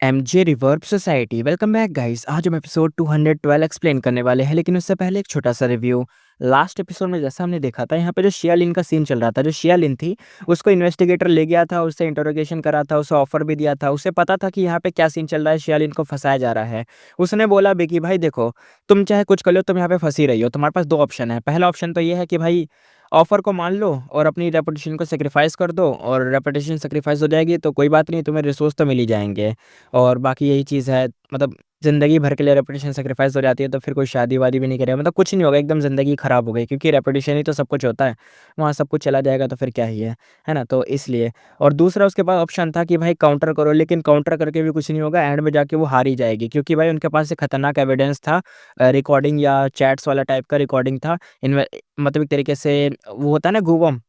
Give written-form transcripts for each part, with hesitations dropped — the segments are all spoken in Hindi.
MJ reverb society welcome back guys. आज हम एपिसोड 212 एक्सप्लेन करने वाले हैं, लेकिन उससे पहले एक छोटा सा रिव्यू। लास्ट एपिसोड में जैसा हमने देखा था, यहाँ पे जो शियालिन का सीन चल रहा था, जो शियालिन थी उसको इन्वेस्टिगेटर ले गया था, उससे इंटरोगेशन करा था, उसे ऑफर भी दिया था। उसे पता था कि यहाँ पे क्या सीन चल रहा है, शियालिन को फंसाया जा रहा है। उसने बोला भी कि भाई देखो, तुम चाहे कुछ कर लो, तुम यहाँ पे फंसी रही हो, तुम्हारे पास दो ऑप्शन है। पहला ऑप्शन तो ये है कि भाई ऑफर को मान लो और अपनी रेपुटेशन को सेक्रीफाइस कर दो, और रेपुटेशन सेक्रीफाइस हो जाएगी तो कोई बात नहीं, तुम्हें रिसोर्स तो मिल ही जाएंगे। और बाकी यही चीज़ है, मतलब ज़िंदगी भर के लिए रेपुटेशन सेक्रीफाइस हो जाती है तो फिर कोई शादी-वादी भी नहीं करेगा, मतलब कुछ नहीं होगा, एकदम ज़िंदगी ख़राब हो गई, क्योंकि रेपुटेशन ही तो सब कुछ होता है। वहाँ सब कुछ चला जाएगा तो फिर क्या ही है ना? तो इसलिए। और दूसरा उसके पास ऑप्शन था कि भाई काउंटर करो, लेकिन काउंटर करके भी कुछ नहीं होगा, एंड में जाके वो हार ही जाएगी, क्योंकि भाई उनके पास एक खतरनाक एविडेंस था। रिकॉर्डिंग या चैट्स वाला टाइप का रिकॉर्डिंग था। इनवे मतलब एक तरीके से वो होता है ना गूगल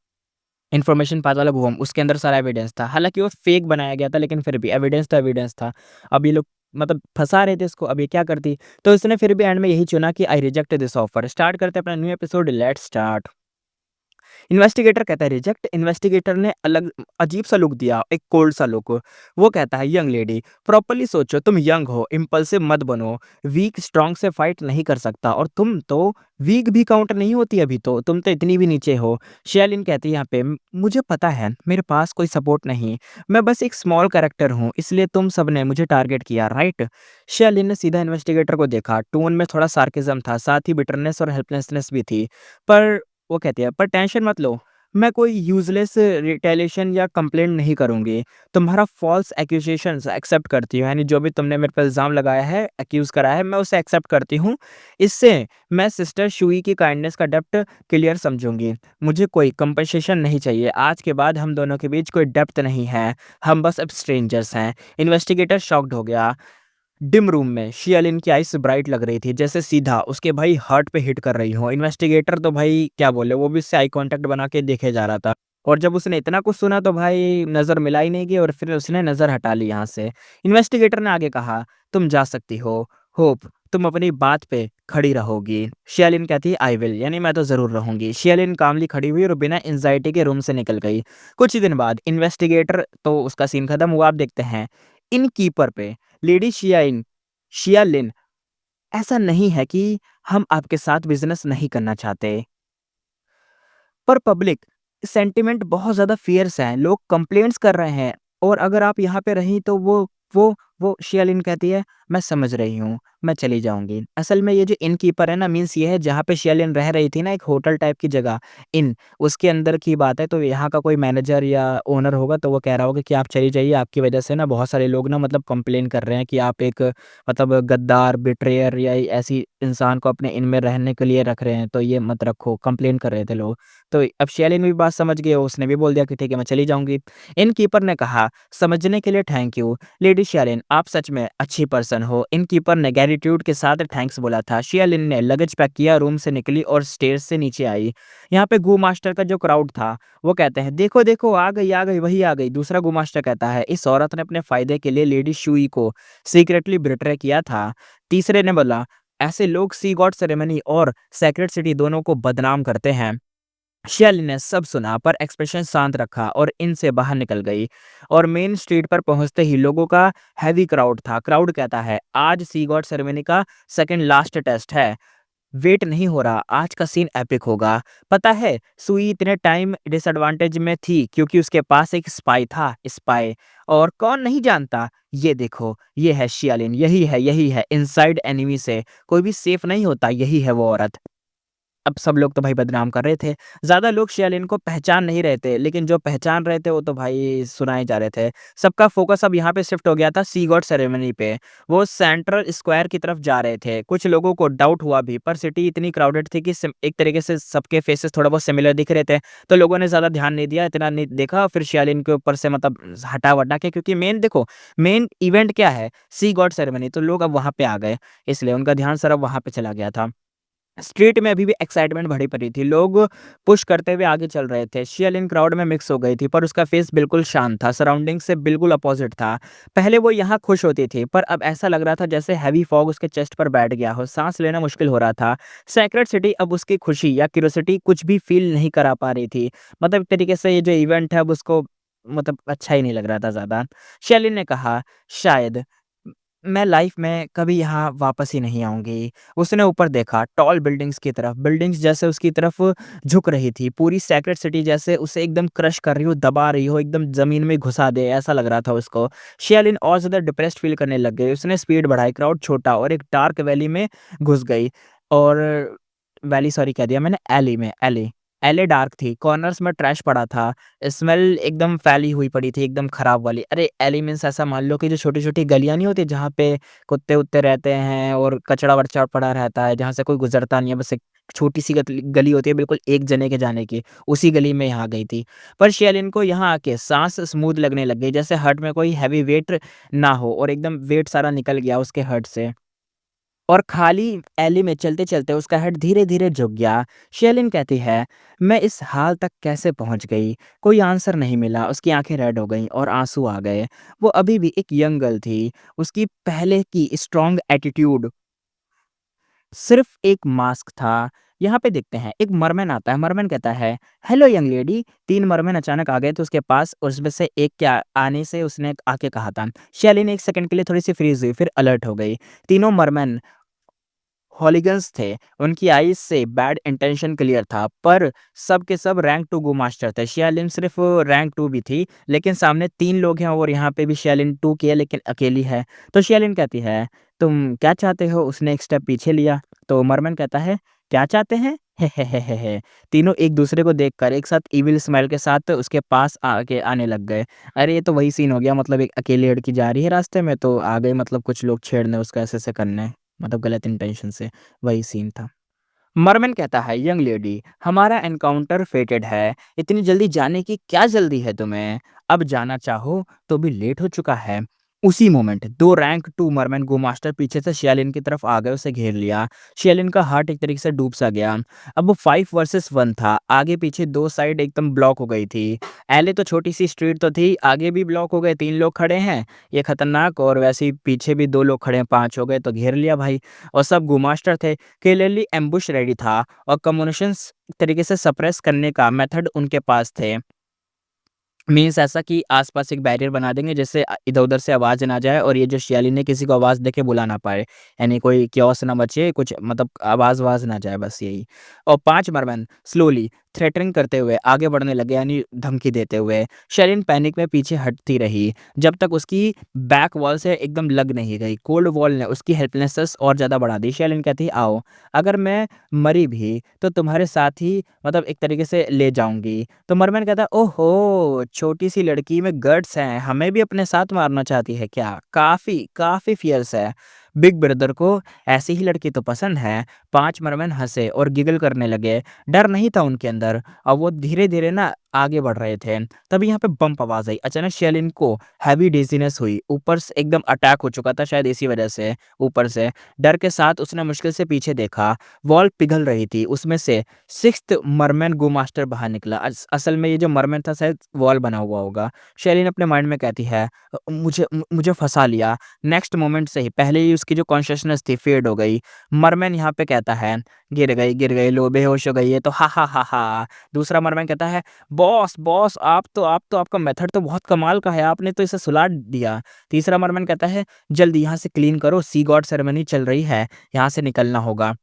इन्फॉर्मेशन पाथ वाला गूगल, उसके अंदर सारा एविडेंस था। हालाँकि वो फेक बनाया गया था, लेकिन फिर भी एविडेंस तो एविडेंस था। अब ये लोग मतलब फँसा रहे थे इसको, अब ये क्या करती? तो इसने फिर भी एंड में यही चुना कि I reject this offer. Start करते हैं अपना new episode, let's start. Investigator कहता है रिजेक्ट। इन्वेस्टिगेटर ने अलग अजीब सा लुक दिया, एक कोल्ड सा लुक। वो कहता है यंग लेडी, प्रॉपर्ली सोचो, तुम यंग हो, इम्पल्सिव मत बनो। वीक स्ट्रांग से फाइट नहीं कर सकता, और तुम तो वीक भी काउंट नहीं होती अभी, तो तुम तो इतनी भी नीचे हो। शेलिन कहती है यहाँ पे, मुझे पता है मेरे पास कोई सपोर्ट नहीं, मैं बस एक स्मॉल कैरेक्टर हूँ, इसलिए तुम सबने मुझे टारगेट किया, राइट? शेलिन ने सीधा इन्वेस्टिगेटर को देखा। टोन में थोड़ा सार्केज्म था, साथ ही बिटरनेस और हेल्पलेसनेस भी थी। पर वो कहती है, पर टेंशन मत लो, मैं कोई यूज़लेस रिटेलिएशन या कंप्लेंट नहीं करूँगी। तुम्हारा फ़ॉल्स एक्यूज़ेशंस एक्सेप्ट करती हूँ, यानी जो भी तुमने मेरे पे इल्ज़ाम लगाया है, एक्यूज़ करा है, मैं उसे एक्सेप्ट करती हूँ। इससे मैं सिस्टर शुई की काइंडनेस का डेप्थ क्लियर समझूँगी। मुझे कोई कंपनसेशन नहीं चाहिए। आज के बाद हम दोनों के बीच कोई डेप्थ नहीं है, हम बस अब स्ट्रेंजर्स हैं। इन्वेस्टिगेटर शॉक्ड हो गया। डिम रूम में शियालिन की आइस ब्राइट लग रही थी, जैसे सीधा उसके भाई हार्ट पे हिट कर रही हो। इन्वेस्टिगेटर तो भाई क्या बोले, वो भी उससे आई कांटेक्ट बना के देखे जा रहा था। और जब उसने इतना कुछ सुना तो भाई नज़र मिला ही नहीं गई, और फिर उसने नज़र हटा ली यहाँ से। इन्वेस्टिगेटर ने आगे कहा, तुम जा सकती हो, होप तुम अपनी बात पे खड़ी रहोगी। शियालिन कहती है आई विल, यानी मैं तो ज़रूर रहूंगी। शियालिन कामली खड़ी हुई और बिना एंजाइटी के रूम से निकल गई। कुछ ही दिन बाद इन्वेस्टिगेटर तो उसका सीन खत्म हुआ। आप देखते हैं इन कीपर पे। लेडी शियालिन, ऐसा नहीं है कि हम आपके साथ बिज़नेस नहीं करना चाहते, पर पब्लिक सेंटिमेंट बहुत ज़्यादा फ़ियर्स है, लोग कंप्लेंट्स कर रहे हैं, और अगर आप यहाँ पे रहीं तो वो शियालिन कहती है, मैं समझ रही हूँ, मैं चली जाऊँगी। असल में ये जो इनकीपर है ना, मीन्स ये है जहाँ पे शियालिन रह रही थी ना, एक होटल टाइप की जगह, उसके अंदर की बात है। तो यहाँ का कोई मैनेजर या ओनर होगा, तो वो कह रहा होगा कि आप चली जाइए, आपकी वजह से ना बहुत सारे लोग ना मतलब कंप्लेन कर रहे हैं कि आप एक मतलब गद्दार, बिट्रेयर या ऐसी इंसान को अपने इन में रहने के लिए रख रहे हैं, तो ये मत रखो, कंप्लेन कर रहे थे लोग। तो अब शेलिन भी बात समझ गई, उसने भी बोल दिया कि ठीक है मैं चली जाऊँगी। इनकीपर ने कहा, समझने के लिए थैंक यू। लेडी शेलिन, आप सच में अच्छी पर्सन हो। इनकीपर ने ग्रैटिट्यूड के साथ थैंक्स बोला था। शेलिन ने लगेज पैक किया, रूम से निकली और स्टेयर्स से नीचे आई। यहाँ पे गू मास्टर का जो क्राउड था, वो कहते हैं देखो देखो, आ गई, वही आ गई। दूसरा गू मास्टर कहता है, इस औरत ने अपने फायदे के लिए लेडी शुई को सीक्रेटली बिट्रे किया था। तीसरे ने बोला, ऐसे लोग सी गॉड सेरेमनी और सेक्रेट सिटी दोनों को बदनाम करते हैं। शेली ने सब सुना, पर एक्सप्रेशन शांत रखा और इनसे बाहर निकल गई। और मेन स्ट्रीट पर पहुंचते ही लोगों का हैवी क्राउड था। क्राउड कहता है, आज सी गॉड सेरेमनी का सेकंड लास्ट टेस्ट है, वेट नहीं हो रहा, आज का सीन एपिक होगा। पता है सुई इतने टाइम डिसएडवांटेज में थी क्योंकि उसके पास एक स्पाई था, स्पाई। और कौन नहीं जानता, ये देखो, ये है शियालिन, यही है इनसाइड एनिमी से कोई भी सेफ नहीं होता, यही है वो औरत। अब सब लोग तो भाई बदनाम कर रहे थे। ज़्यादा लोग शियालिन को पहचान नहीं रहे थे, लेकिन जो पहचान रहे थे वो तो भाई सुनाए जा रहे थे। सबका फ़ोकस अब यहाँ पे शिफ्ट हो गया था सी गॉड सेरेमनी पे। वो सेंट्रल स्क्वायर की तरफ जा रहे थे। कुछ लोगों को डाउट हुआ भी, पर सिटी इतनी क्राउडेड थी कि एक तरीके से सबके फेसेस थोड़ा बहुत सिमिलर दिख रहे थे, तो लोगों ने ज़्यादा ध्यान नहीं दिया, इतना नहीं देखा। फिर शियालिन के ऊपर से मतलब हटा-वटा के, क्योंकि मेन देखो, मेन इवेंट क्या है? सी गॉड सेरेमनी, तो लोग अब वहाँ पे आ गए, इसलिए उनका ध्यान सिर्फ वहाँ पे चला गया था। स्ट्रीट में अभी भी एक्साइटमेंट भरी पड़ी थी, लोग पुश करते हुए आगे चल रहे थे। शियालिन क्राउड में मिक्स हो गई थी, पर उसका फेस बिल्कुल शांत था, सराउंडिंग से बिल्कुल अपोजिट था। पहले वो यहाँ खुश होती थी, पर अब ऐसा लग रहा था जैसे हैवी फॉग उसके चेस्ट पर बैठ गया हो, सांस लेना मुश्किल हो रहा था। सेक्रेट सिटी अब उसकी खुशी या क्यूरियोसिटी कुछ भी फील नहीं करा पा रही थी। मतलब एक तरीके से ये जो इवेंट है अब उसको मतलब अच्छा ही नहीं लग रहा था ज़्यादा। शियालिन ने कहा, शायद मैं लाइफ में कभी यहाँ वापस ही नहीं आऊँगी। उसने ऊपर देखा टॉल बिल्डिंग्स की तरफ, बिल्डिंग्स जैसे उसकी तरफ झुक रही थी, पूरी सेक्रेड सिटी जैसे उसे एकदम क्रश कर रही हो, दबा रही हो, एकदम ज़मीन में घुसा दे, ऐसा लग रहा था उसको। शियालिन और ज़्यादा डिप्रेस्ड फ़ील करने लग गई, उसने स्पीड बढ़ाई, क्राउड छोटा और एक डार्क वैली में घुस गई और वैली सॉरी कह दिया मैंने, एली में, एली। एले डार्क थी, कॉर्नर्स में ट्रैश पड़ा था, स्मेल एकदम फैली हुई पड़ी थी, एकदम खराब वाली। अरे! एलिमेंट्स ऐसा मान लो कि जो छोटी-छोटी गलियाँ नहीं होती जहाँ पे कुत्ते-वुत्ते रहते हैं और कचड़ा-वचड़ा पड़ा रहता है, जहाँ से कोई गुज़रता नहीं है, बस एक छोटी-सी गली होती है बिल्कुल एक जने के जाने की, उसी गली में यहाँ गई थी। पर शेलिन को यहाँ आके साँस स्मूथ लगने लग गई, जैसे हर्ट में कोई हेवी वेट ना हो और एकदम वेट सारा निकल गया उसके हर्ट से। और खाली एली में चलते-चलते उसका हेड धीरे-धीरे झुक गया। शेलिन कहती है, "मैं इस हाल तक कैसे पहुँच गई?" कोई आंसर नहीं मिला, उसकी आँखें रेड हो गईं और आँसू आ गए। वो अभी भी एक यंग गर्ल थी, उसकी पहले की स्ट्रॉन्ग एटीट्यूड सिर्फ़ एक मास्क था। यहाँ पे देखते हैं, एक मरमैन आता है, मरमैन कहता है, "हेलो यंग लेडी।" 3 मरमैन अचानक आ गए थे उसके पास, उसमें से एक के आने से उसने आके कहा था। शेलिन 1 सेकंड के लिए थोड़ी-सी फ्रीज़ हुई, फिर अलर्ट हो गई। तीनों मरमैन हॉलिगन्स थे, उनकी आईज़ से बैड इंटेंशन क्लियर था, पर सब के सब रैंक 2 गो मास्टर थे। शियालिन सिर्फ़ रैंक 2 भी थी, लेकिन सामने 3 लोग हैं और यहाँ पे भी शियालिन 2 की है लेकिन अकेली है। तो शियालिन कहती है, "तुम क्या चाहते हो?" उसने एक स्टेप पीछे लिया, तो मरमन कहता है, "क्या चाहते हैं?" हे। तीनों एक-दूसरे को देखकर एक साथ इविल स्माइल के साथ उसके पास आके आने लग गए। अरे! ये तो वही सीन हो गया मतलब एक अकेली लड़की जा रही है रास्ते में तो आ गए मतलब कुछ लोग छेड़ने उसको ऐसे-ऐसे करने। मतलब गलत इंटेंशन से, वही सीन था। मरमन कहता है, "यंग लेडी, हमारा एनकाउंटर फेटेड है। इतनी जल्दी जाने की क्या जल्दी है तुम्हें? अब जाना चाहो तो भी लेट हो चुका है।" उसी मोमेंट 2 रैंक 2 मरमैन गो मास्टर पीछे से शियालिन की तरफ आ गए, उसे घेर लिया। शियालिन का हार्ट एक तरीके से डूब सा गया। अब वो 5 वर्सेस 1 था। आगे-पीछे 2 साइड एकदम ब्लॉक हो गई थी। एले तो छोटी-सी स्ट्रीट तो थी, आगे भी ब्लॉक हो गए, 3 लोग खड़े हैं, ये खतरनाक और वैसे ही पीछे भी 2 लोग खड़े हैं, 5 हो गए तो घेर लिया भाई। और सब गो मास्टर थे। क्लियरली एम्बुश रेडी था और कम्युनिकेशंस तरीके से सप्रेस करने का मेथड उनके पास थे। मीन्स ऐसा कि आस-पास एक बैरियर बना देंगे जिससे इधर-उधर से आवाज़ ना जाए और ये जो शियाली ने किसी को आवाज़ देके बुला ना पाए। यानी कोई chaos ना मचे, कुछ मतलब आवाज़-वाज़ ना जाए बस यही। और 5 मरमैन स्लोली थ्रेटनिंग करते हुए आगे बढ़ने लगे यानी धमकी देते हुए। शेरिन पैनिक में पीछे हटती रही, जब तक उसकी बैक वॉल से एकदम लग नहीं गई। कोल्ड वॉल ने उसकी हेल्पलेसनेस और ज़्यादा बढ़ा दी। शेरिन कहती, "आओ, अगर मैं मरी भी तो तुम्हारे साथ ही मतलब एक तरीके से ले जाऊँगी।" तो मरमैन कहता है, "ओहो! छोटी-सी लड़की में गट्स हैं, हमें भी अपने साथ मारना चाहती है क्या? काफ़ी फ़ियर्स है। बिग ब्रदर को ऐसी ही लड़की तो पसंद है।" 5 मरमैन हँसे और गिगल करने लगे। डर नहीं था उनके अंदर और वो धीरे-धीरे ना आगे बढ़ रहे थे। तभी यहाँ पे बम्प आवाज़ आई। अचानक शेलिन को हेवी डिज़ीनेस हुई। ऊपर से एकदम अटैक हो चुका था शायद इसी वजह से, ऊपर से। डर के साथ उसने मुश्किल से पीछे देखा। वॉल पिघल रही थी, उसमें से 6th मरमैन गो मास्टर बाहर निकला। असल में ये जो मरमैन था शायद वॉल बना हुआ होगा। शेलिन अपने माइंड में कहती है, मुझे फँसा लिया।" नेक्स्ट मोमेंट से ही पहले ही उसकी जो कॉन्शसनेस थी फेड हो गई। मरमैन यहाँ पे कहता है, गिर गई, लो बेहोश हो गई है तो हा, हा, हा, हा। दूसरा मरमैन कहता है, "बॉस आप तो आपका मेथड तो बहुत कमाल का है, आपने तो इसे सुला दिया।" तीसरा मरमैन कहता है, "जल्दी यहाँ से क्लीन करो, सी गॉड सेरेमनी चल रही है, यहाँ से निकलना होगा।"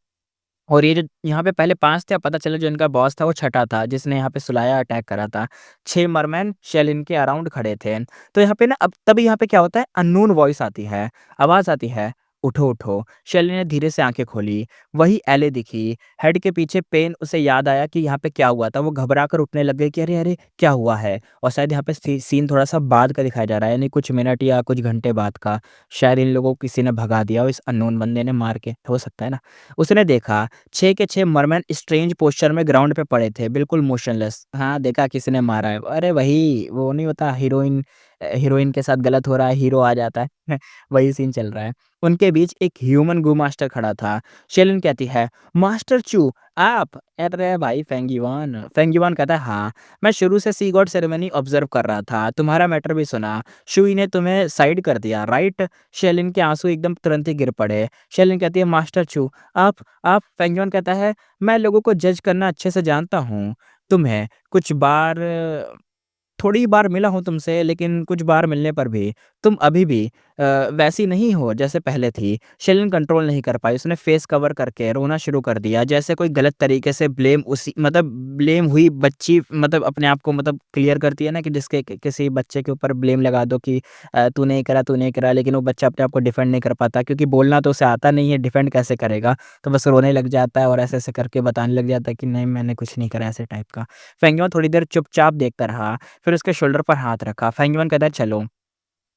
और ये जो यहाँ पे पहले 5 थे, अब पता चला जो इनका बॉस था वो छठा था, जिसने यहाँ पे सुलाया अटैक करा था। 6 मरमैन शेलिन के अराउंड खड़े थे। तो यहाँ पे ना अब तभी यहाँ पे क्या होता है अननोन वॉइस आती है, आवाज़ आती है, "उठो, उठो।" शेलिन ने धीरे से आँखें खोली, वही एले दिखी। हेड के पीछे पेन उसे याद आया कि यहाँ पे क्या हुआ था। वो घबरा कर उठने लग गई कि अरे, अरे! क्या हुआ है? और शायद यहाँ पे सीन थोड़ा-सा बाद का दिखाया जा रहा है, यानी कुछ मिनट या कुछ घंटे बाद का। शायद इन लोगों को किसी ने भगा दिया हो इस अननोन बंदे ने मार के, हो सकता है ना? उसने देखा 6 के 6 मरमैन स्ट्रेंज पोस्चर में ग्राउंड पे पड़े थे, बिल्कुल मोशनलेस। हाँ, देखा किसी ने मारा है। अरे वही, वो नहीं होता हीरोइन के साथ गलत हो रहा है, हीरो आ जाता है। वही सीन चल रहा है। उनके बीच एक ह्यूमन गो मास्टर खड़ा था। शेलिन कहती है, "मास्टर चू, आप?" अरे भाई फेंगिवान। फेंगिवान कहता है, "हाँ, मैं शुरू से सी गॉड सेरेमनी ऑब्ज़र्व कर रहा था, तुम्हारा मैटर भी सुना। शुई ने तुम्हें साइड कर दिया, राइट?" शेलिन के आँसू एकदम तुरंत ही गिर पड़े। शेलिन कहती है, "मास्टर चू, आप?" फेंगिवान कहता है, "मैं लोगों को जज करना अच्छे से जानता हूँ। तुम्हें कुछ बार थोड़ी बार मिला हूँ तुमसे, लेकिन कुछ बार मिलने पर भी तुम अभी भी वैसी नहीं हो जैसे पहले थी। शेलिन कंट्रोल नहीं कर पाई, उसने फेस कवर करके रोना शुरू कर दिया, जैसे कोई गलत तरीके से ब्लेम हुई बच्ची मतलब अपने आप को मतलब क्लियर करती है ना कि जिसके किसी बच्चे के ऊपर ब्लेम लगा दो कि तू नहीं करा, तू नहीं करा, लेकिन वो बच्चा अपने आप को डिफेंड नहीं कर पाता क्योंकि बोलना तो उसे आता नहीं है, डिफेंड कैसे करेगा? तो बस रोने लग जाता है और ऐसे-ऐसे करके बताने लग जाता है कि नहीं मैंने कुछ नहीं करा, ऐसे टाइप का। फेंगयॉन थोड़ी देर चुपचाप देखता रहा, फिर उसके शोल्डर पर हाथ रखा। फेंगयॉन कहता है चलो।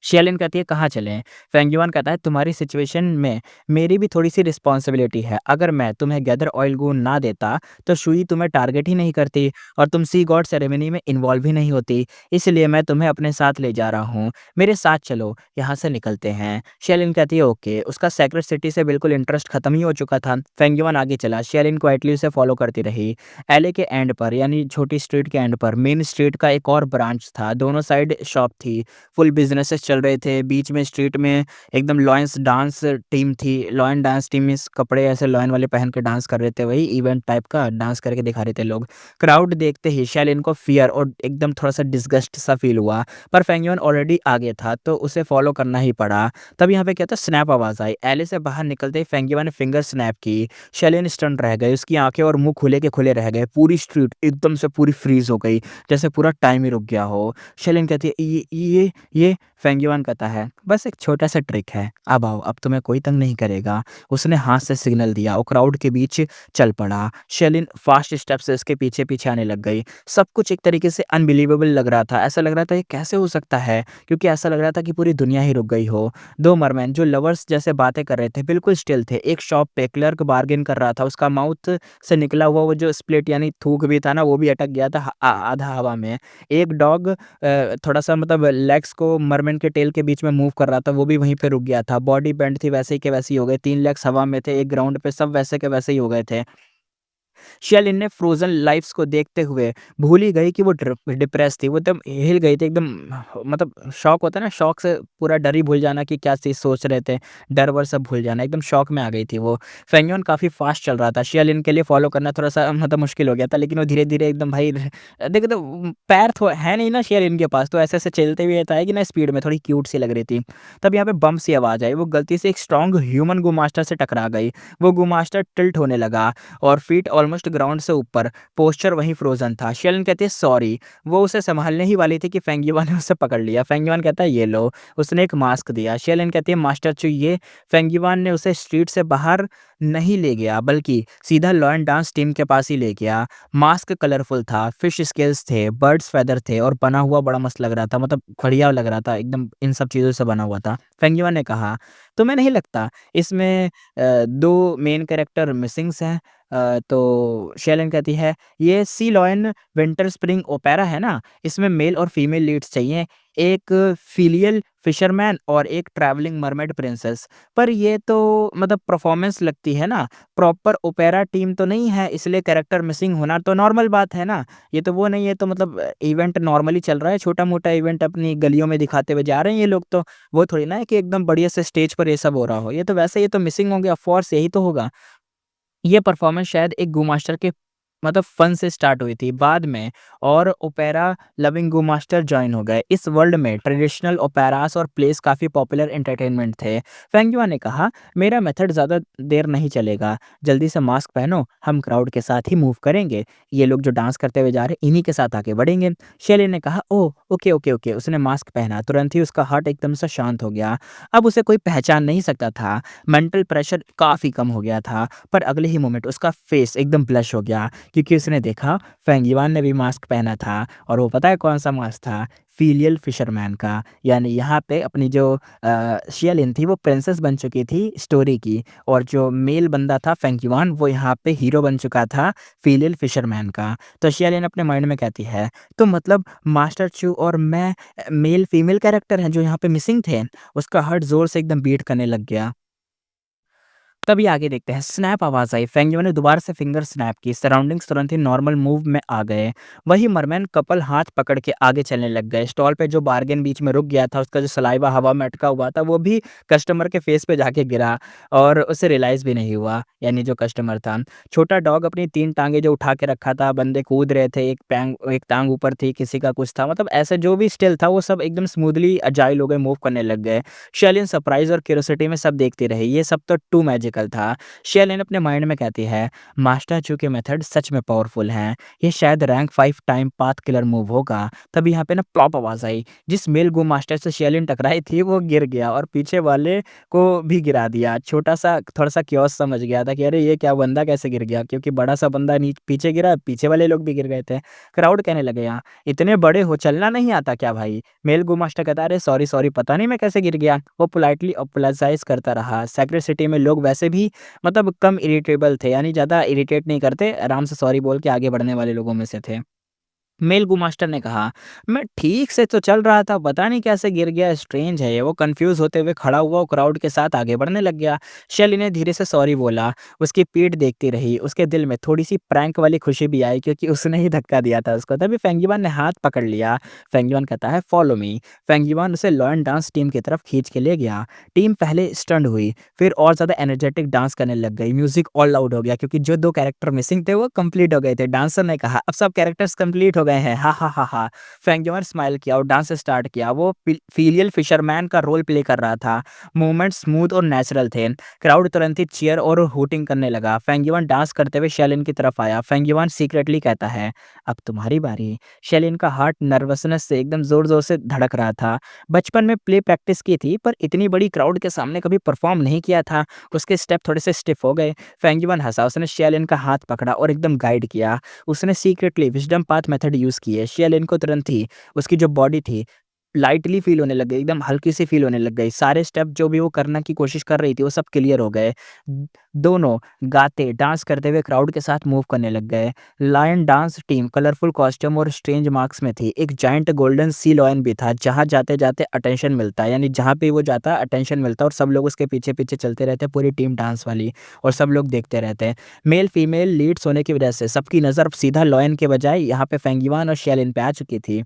शेलिन कहती है कहाँ चलें? फेंगयुआन कहता है तुम्हारी सिचुएशन में मेरी भी थोड़ी-सी रिस्पॉन्सिबिलिटी है। अगर मैं तुम्हें गैदर ऑयल गो ना देता तो शुई तुम्हें टारगेट ही नहीं करती और तुम सी गॉड सेरेमनी में इन्वॉल्व ही नहीं होती। इसलिए मैं तुम्हें अपने साथ ले जा रहा हूँ। मेरे साथ चलो, यहाँ से निकलते हैं। शेलिन कहती है ओके। उसका सेक्रेट सिटी से बिल्कुल इंटरेस्ट खत्म ही हो चुका था। फेंगयुआन आगे चला, शेलिन क्वाइटली उसे फॉलो करती रही। एलए के एंड पर यानी छोटी स्ट्रीट के एंड पर मेन स्ट्रीट का एक और ब्रांच था। दोनों साइड शॉप थी। फुल बिज़नेसेस चल रहे थे। बीच में स्ट्रीट में एकदम लॉयंस डांस टीम थी। लॉयन डांस टीम में कपड़े ऐसे लॉयन वाले पहन के डांस कर रहे थे। वही इवेंट टाइप का डांस करके दिखा रहे थे लोग। क्राउड देखते ही शेलिन को फ़ियर और एकदम थोड़ा-सा डिस्गस्ट सा फ़ील हुआ। पर फेंगयुआन ऑलरेडी आगे था तो उसे फ़ॉलो करना ही पड़ा। तब यहाँ पे क्या था स्नैप आवाज़ आई। एले से बाहर निकलते ही फेंगयुआन ने फिंगर स्नैप की। शेलिन स्टन रह गई। उसकी आँखें और मुँह खुले के खुले रह गए। पूरी स्ट्रीट एकदम से पूरी फ्रीज़ हो गई। जैसे पूरा टाइम ही रुक गया हो। शेलिन कहती है ये फेंगयुआन कहता है बस एक छोटा सा ट्रिक है, अब आओ, अब तुम्हें कोई तंग नहीं करेगा। उसने हाथ से सिग्नल दिया, वो क्राउड के बीच चल पड़ा। शेलिन फास्ट स्टेप से उसके पीछे पीछे आने लग गई। सब कुछ एक तरीके से अनबिलीवेबल लग रहा था, ऐसा लग रहा था ये कैसे हो सकता है, क्योंकि ऐसा लग रहा था कि पूरी दुनिया ही रुक गई हो। दो मरमैन जो लवर्स जैसे बातें कर रहे थे बिल्कुल स्टिल थे। एक शॉप पे क्लर्क बार्गेन कर रहा था, उसका माउथ से निकला हुआ वो जो स्प्लिट यानी थूक भी था ना वो भी अटक गया था आधा हवा में। एक डॉग थोड़ा-सा मतलब लेग्स को मरमेन के टेल के बीच में मूव कर रहा था, वो भी वहीं पे रुक गया था। बॉडी बेंड थी, वैसे ही के वैसे ही हो गए। 3 लेग्स हवा में थे, एक ग्राउंड पे, सब वैसे के वैसे ही हो गए थे। शेलिन ने फ्रोज़न लाइव्स को देखते हुए भूल ही गई कि वो डिप्रेस थी। वो एकदम हिल गई थी, एकदम मतलब शॉक होता है ना, शॉक से पूरा डर ही भूल जाना कि क्या चीज़ सोच रहे थे, डर-वर सब भूल जाना, एकदम शॉक में आ गई थी वो। फेंगयॉन काफ़ी फ़ास्ट चल रहा था, शेलिन के लिए फ़ॉलो करना थोड़ा-सा मतलब मुश्किल हो गया था, लेकिन वो धीरे-धीरे एकदम भाई देखो तो पैर थो है नहीं ना शेलिन के पास, तो ऐसे-ऐसे चलते हुए था कि ना स्पीड में थोड़ी क्यूट सी लग रही थी। तब यहाँ पे बम सी आवाज़ आई, वो गलती से एक स्ट्रॉन्ग ह्यूमन गो मास्टर से टकरा गई। वो गो मास्टर टिल्ट होने लगा और फीट ऑलमोस्ट ग्राउंड से ऊपर, पोस्चर वहीं फ्रोज़न था। शेलन कहती है सॉरी, वो उसे सँभालने ही वाली थी कि फेंगिवान ने उसे पकड़ लिया। फेंगिवान कहता है ये लो, उसने एक मास्क दिया। शेलन कहती है मास्टर चू ये, फेंगिवान ने उसे स्ट्रीट से बाहर नहीं ले गया बल्कि सीधा लॉयन डांस टीम के पास ही ले गया। मास्क कलरफुल था, फिश स्केल्स थे, बर्ड्स फेदर थे और बना हुआ बड़ा मस्त लग रहा था, मतलब बढ़िया लग रहा था, एकदम इन सब चीज़ों से बना हुआ था। फेंगिवान ने कहा, तुम्हें नहीं लगता इसमें 2 मेन कैरेक्टर मिसिंग्स हैं? तो शेलन कहती है ये सी लॉयन विंटर स्प्रिंग ओपेरा है ना, इसमें मेल और फीमेल लीड्स चाहिए, एक फिलियल फिशरमैन और एक ट्रैवलिंग मरमेड प्रिंसेस। पर ये तो मतलब परफॉर्मेंस लगती है ना, प्रॉपर ओपेरा टीम तो नहीं है, इसलिए कैरेक्टर मिसिंग होना तो नॉर्मल बात है ना। ये तो वो नहीं है, तो मतलब इवेंट नॉर्मली चल रहा है, छोटा मोटा इवेंट अपनी गलियों में दिखाते हुए जा रहे हैं ये लोग, तो वो थोड़ी ना है कि एकदम बढ़िया से स्टेज पर ये सब हो रहा हो। ये तो वैसे ये तो मिसिंग होंगे, ऑफ कोर्स यही तो होगा। ये परफ़ॉर्मेंस शायद एक गू मास्टर के मतलब फ़न से स्टार्ट हुई थी बाद में, और ओपेरा लविंग गू मास्टर जॉइन हो गए। इस वर्ल्ड में ट्रेडिशनल ओपेरास और प्लेस काफ़ी पॉपुलर एंटरटेनमेंट थे। फेंगयुआ ने कहा, मेरा मेथड ज़्यादा देर नहीं चलेगा। जल्दी से मास्क पहनो, हम क्राउड के साथ ही मूव करेंगे। ये लोग जो डांस करते हुए जा रहे हैं, इन्हीं के साथ आगे बढ़ेंगे। शेले ने कहा, ओह! Okay, okay, okay. उसने मास्क पहना। तुरंत ही उसका हार्ट एकदम से शांत हो गया। अब उसे कोई पहचान नहीं सकता था। मेंटल प्रेशर काफ़ी कम हो गया था। पर अगले ही मोमेंट उसका फेस एकदम ब्लश हो गया, क्योंकि उसने देखा फेंगिवान ने भी मास्क पहना था, और वो पता है कौन-सा मास्क था? फ़िलियल फिशरमैन का। यानी यहाँ पे अपनी जो शियालिन थी वो प्रिंसेस बन चुकी थी स्टोरी की, और जो मेल बंदा था फेंगिवान वो यहाँ पे हीरो बन चुका था फ़िलियल फिशरमैन का। तो शियालिन अपने माइंड में कहती है, तो मतलब मास्टर चू और मैं मेल फीमेल कैरेक्टर हैं जो यहाँ पे मिसिंग थे? उसका हार्ट ज़ोर से एकदम बीट करने लग गया। तभी आगे देखते हैं, स्नैप आवाज़ आई, फेंगयुआ ने दोबारा से फिंगर स्नैप की, सराउंडिंग्स तुरंत ही नॉर्मल मूव में आ गए। वही मरमैन कपल हाथ पकड़ के आगे चलने लग गए। स्टॉल पे जो बार्गेन बीच में रुक गया था, उसका जो सलाइवा हवा में अटका हुआ था, वो भी कस्टमर के फेस पे जाके गिरा और उसे रियलाइज़ भी नहीं हुआ, यानी जो कस्टमर था। छोटा डॉग अपनी 3 टाँगें जो उठा के रखा था, बंदे कूद रहे थे, एक टाँग ऊपर थी, किसी का कुछ था, मतलब ऐसा जो भी स्टिल था, वो सब एकदम स्मूथली अजाइल हो गए, मूव करने लग गए। शेलिन सरप्राइज़ और क्यूरियोसिटी में सब देखती रही, ये सब तो टू मैजिकल था। शेलिन अपने माइंड में कहती है, मास्टर चू के मेथड सच में पावरफुल हैं, ये शायद rank 5 time path killer move होगा। तभी यहाँ पे ना प्लॉप आवाज़ आई, जिस मेल गो मास्टर से शेलिन टकराई थी वो गिर गया और पीछे वाले को भी गिरा दिया। छोटा-सा थोड़ा-सा कियोस्क समझ गया था कि अरे ये क्या, बंदा कैसे गिर गया? क्योंकि बड़ा-सा बंदा पीछे गिरा, पीछे वाले लोग भी गिर गए थे। क्राउड कहने लगे, यहाँ इतने बड़े हो, चलना नहीं आता क्या भाई? मेल गो मास्टर कहता है, अरे सॉरी सॉरी, पता नहीं मैं कैसे गिर गया। वो पोलाइटली अपोलोजाइज़ करता रहा। सेक्रेट सिटी में लोग वैसे भी मतलब कम इरिटेबल थे, यानी ज़्यादा इरिटेट नहीं करते, आराम से सॉरी बोल के आगे बढ़ने वाले लोगों में से थे। मेल मास्टर ने कहा, मैं ठीक से तो चल रहा था, पता नहीं कैसे गिर गया, स्ट्रेंज है ये। वो कंफ्यूज होते हुए खड़ा हुआ और क्राउड के साथ आगे बढ़ने लग गया। शेली ने धीरे से सॉरी बोला, उसकी पीठ देखती रही। उसके दिल में थोड़ी सी प्रैंक वाली खुशी भी आई, क्योंकि उसने ही धक्का दिया था उसको। तभी फेंगयुआन ने हाथ पकड़ लिया। फेंगयुआन कहता है, फॉलो मी। फेंगयुआन उसे लॉयन डांस टीम की तरफ खींच के ले गया। टीम पहले स्टंड हुई, फिर और ज़्यादा एनर्जेटिक डांस करने लग गई। म्यूजिक ऑल लाउड हो गया, क्योंकि जो 2 कैरेक्टर मिसिंग थे वो कंप्लीट हो गए थे। डांसर ने कहा, अब सब कैरेक्टर्स कंप्लीट हो गए हैं, हा हा हा हा। फेंगयुआन स्माइल किया और डांस स्टार्ट किया। वो फीलियल फिशरमैन का रोल प्ले कर रहा था। मूवमेंट स्मूथ और नेचुरल थे। क्राउड तुरंत ही चीयर और हूटिंग करने लगा। फेंगयुआन डांस करते हुए शेलिन की तरफ आया। फेंगयुआन सीक्रेटली कहता है, अब तुम्हारी बारी। शेलिन का हार्ट नर्वसनेस से एकदम जोर जोर से धड़क रहा था। बचपन में प्ले प्रैक्टिस की थी, पर इतनी बड़ी क्राउड के सामने कभी परफॉर्म नहीं किया था। उसके स्टेप थोड़े से स्टिफ हो गए। फेंगयुआन हंसा, उसने शेलिन का हाथ पकड़ा और एकदम गाइड किया। उसने secretly wisdom path method use किए। शेलिन को तुरंत ही उसकी जो बॉडी थी, लाइटली फ़ील होने लग गई, एकदम हल्की-सी फ़ील होने लग गई। सारे स्टेप जो भी वो करने की कोशिश कर रही थी, वो सब क्लियर हो गए। दोनों गाते, डांस करते हुए क्राउड के साथ मूव करने लग गए। Lion dance team colourful costume और स्ट्रेंज मार्क्स में थी। एक जायंट गोल्डन सी लॉयन भी था, जहाँ जाते-जाते अटेंशन मिलता है, यानी जहाँ पे वो जाता है अटेंशन मिलता है और सब लोग उसके पीछे-पीछे चलते रहते हैं, पूरी टीम डांस वाली, और सब लोग देखते रहते हैं। मेल-फीमेल लीड्स होने की वजह से सबकी नज़र अब सीधा लॉयन के बजाय यहाँ पे फेंगयुआन और शेलिन पे आ चुकी थी।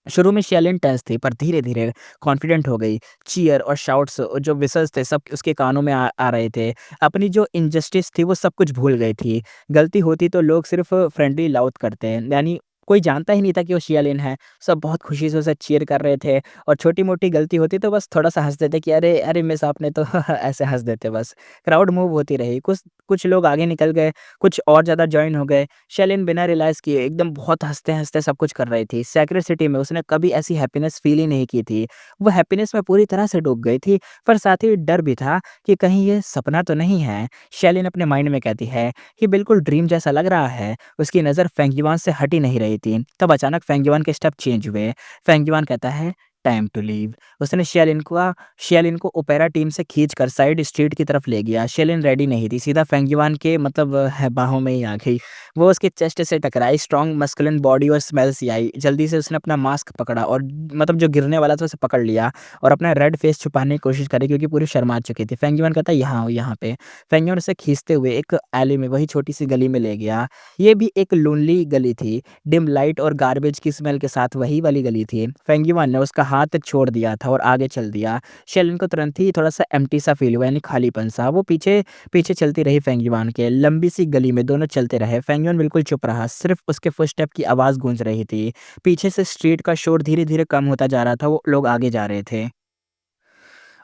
शुरू में शेलिन टेंस थी, पर धीरे-धीरे कॉन्फिडेंट हो गई। चीयर और शाउट्स और जो व्हिसल्स थे, सब उसके कानों में आ रहे थे। अपनी जो इनजस्टिस थी वो सब कुछ भूल गई थी। गलती होती तो लोग सिर्फ़ फ्रेंडली लाउड करते हैं, यानी कोई जानता ही नहीं था कि वो शेलिन है। सब बहुत खुशी से उसे चीयर कर रहे थे, और छोटी-मोटी गलती होती तो बस थोड़ा-सा हँस देते कि अरे! अरे मिस आपने तो ऐसे हँस देते बस। क्राउड मूव होती रही। कुछ कुछ लोग आगे निकल गए, कुछ और ज़्यादा जॉइन हो गए। शेलिन बिना रियलाइज़ किए एकदम बहुत हँसते-हँसते सब कुछ कर रही थी। सेक्रेट सिटी में उसने कभी ऐसी हैप्पीनेस फ़ील ही नहीं की थी। वो हैप्पीनेस में पूरी तरह से डूब गई थी, पर साथ ही डर भी था कि कहीं ये सपना तो नहीं है। शेलिन अपने माइंड में कहती है, ये बिल्कुल ड्रीम जैसा लग रहा है। उसकी नज़र फेंगयुआन से हट ही नहीं रही थी। तब अचानक फेंगयुआन के स्टेप चेंज हुए। फेंगयुआन कहता है, टाइम टू लीव। उसने शेलिन को ओपेरा टीम से खींचकर साइड स्ट्रीट की तरफ ले गया। शेलिन रेडी नहीं थी, सीधा फेंगयुआन के मतलब बाहों में ही आ गई। वो उसके चेस्ट से टकराई, स्ट्रॉन्ग मस्कुलिन बॉडी और स्मेल सी आई। जल्दी से उसने अपना मास्क पकड़ा और मतलब जो गिरने वाला था उसे पकड़ लिया, और अपना रेड फेस छुपाने की कोशिश करी, क्योंकि पूरी शर्मा चुकी थी। फेंगयुआन कहता है, यहाँ आओ यहाँ पे। फेंगयुआन उसे खींचते हुए एक एली में, वही छोटी-सी गली में ले गया। ये भी एक लोनली गली थी, डिम लाइट और गार्बेज की स्मेल के साथ वही वाली गली थी। फेंगयुआन ने उसका हाथ छोड़ दिया था और आगे चल दिया। शेलिन को तुरंत ही थोड़ा-सा एम्प्टी सा फ़ील हुआ, यानी खालीपन-सा। वो पीछे पीछे चलती रही फेंगयुआन के। लंबी सी गली में दोनों चलते रहे। फेंगयुआन बिल्कुल चुप रहा, सिर्फ़ उसके फुटस्टेप की आवाज़ गूंज रही थी। पीछे से स्ट्रीट का शोर धीरे-धीरे कम होता जा रहा था, वो लोग आगे जा रहे थे।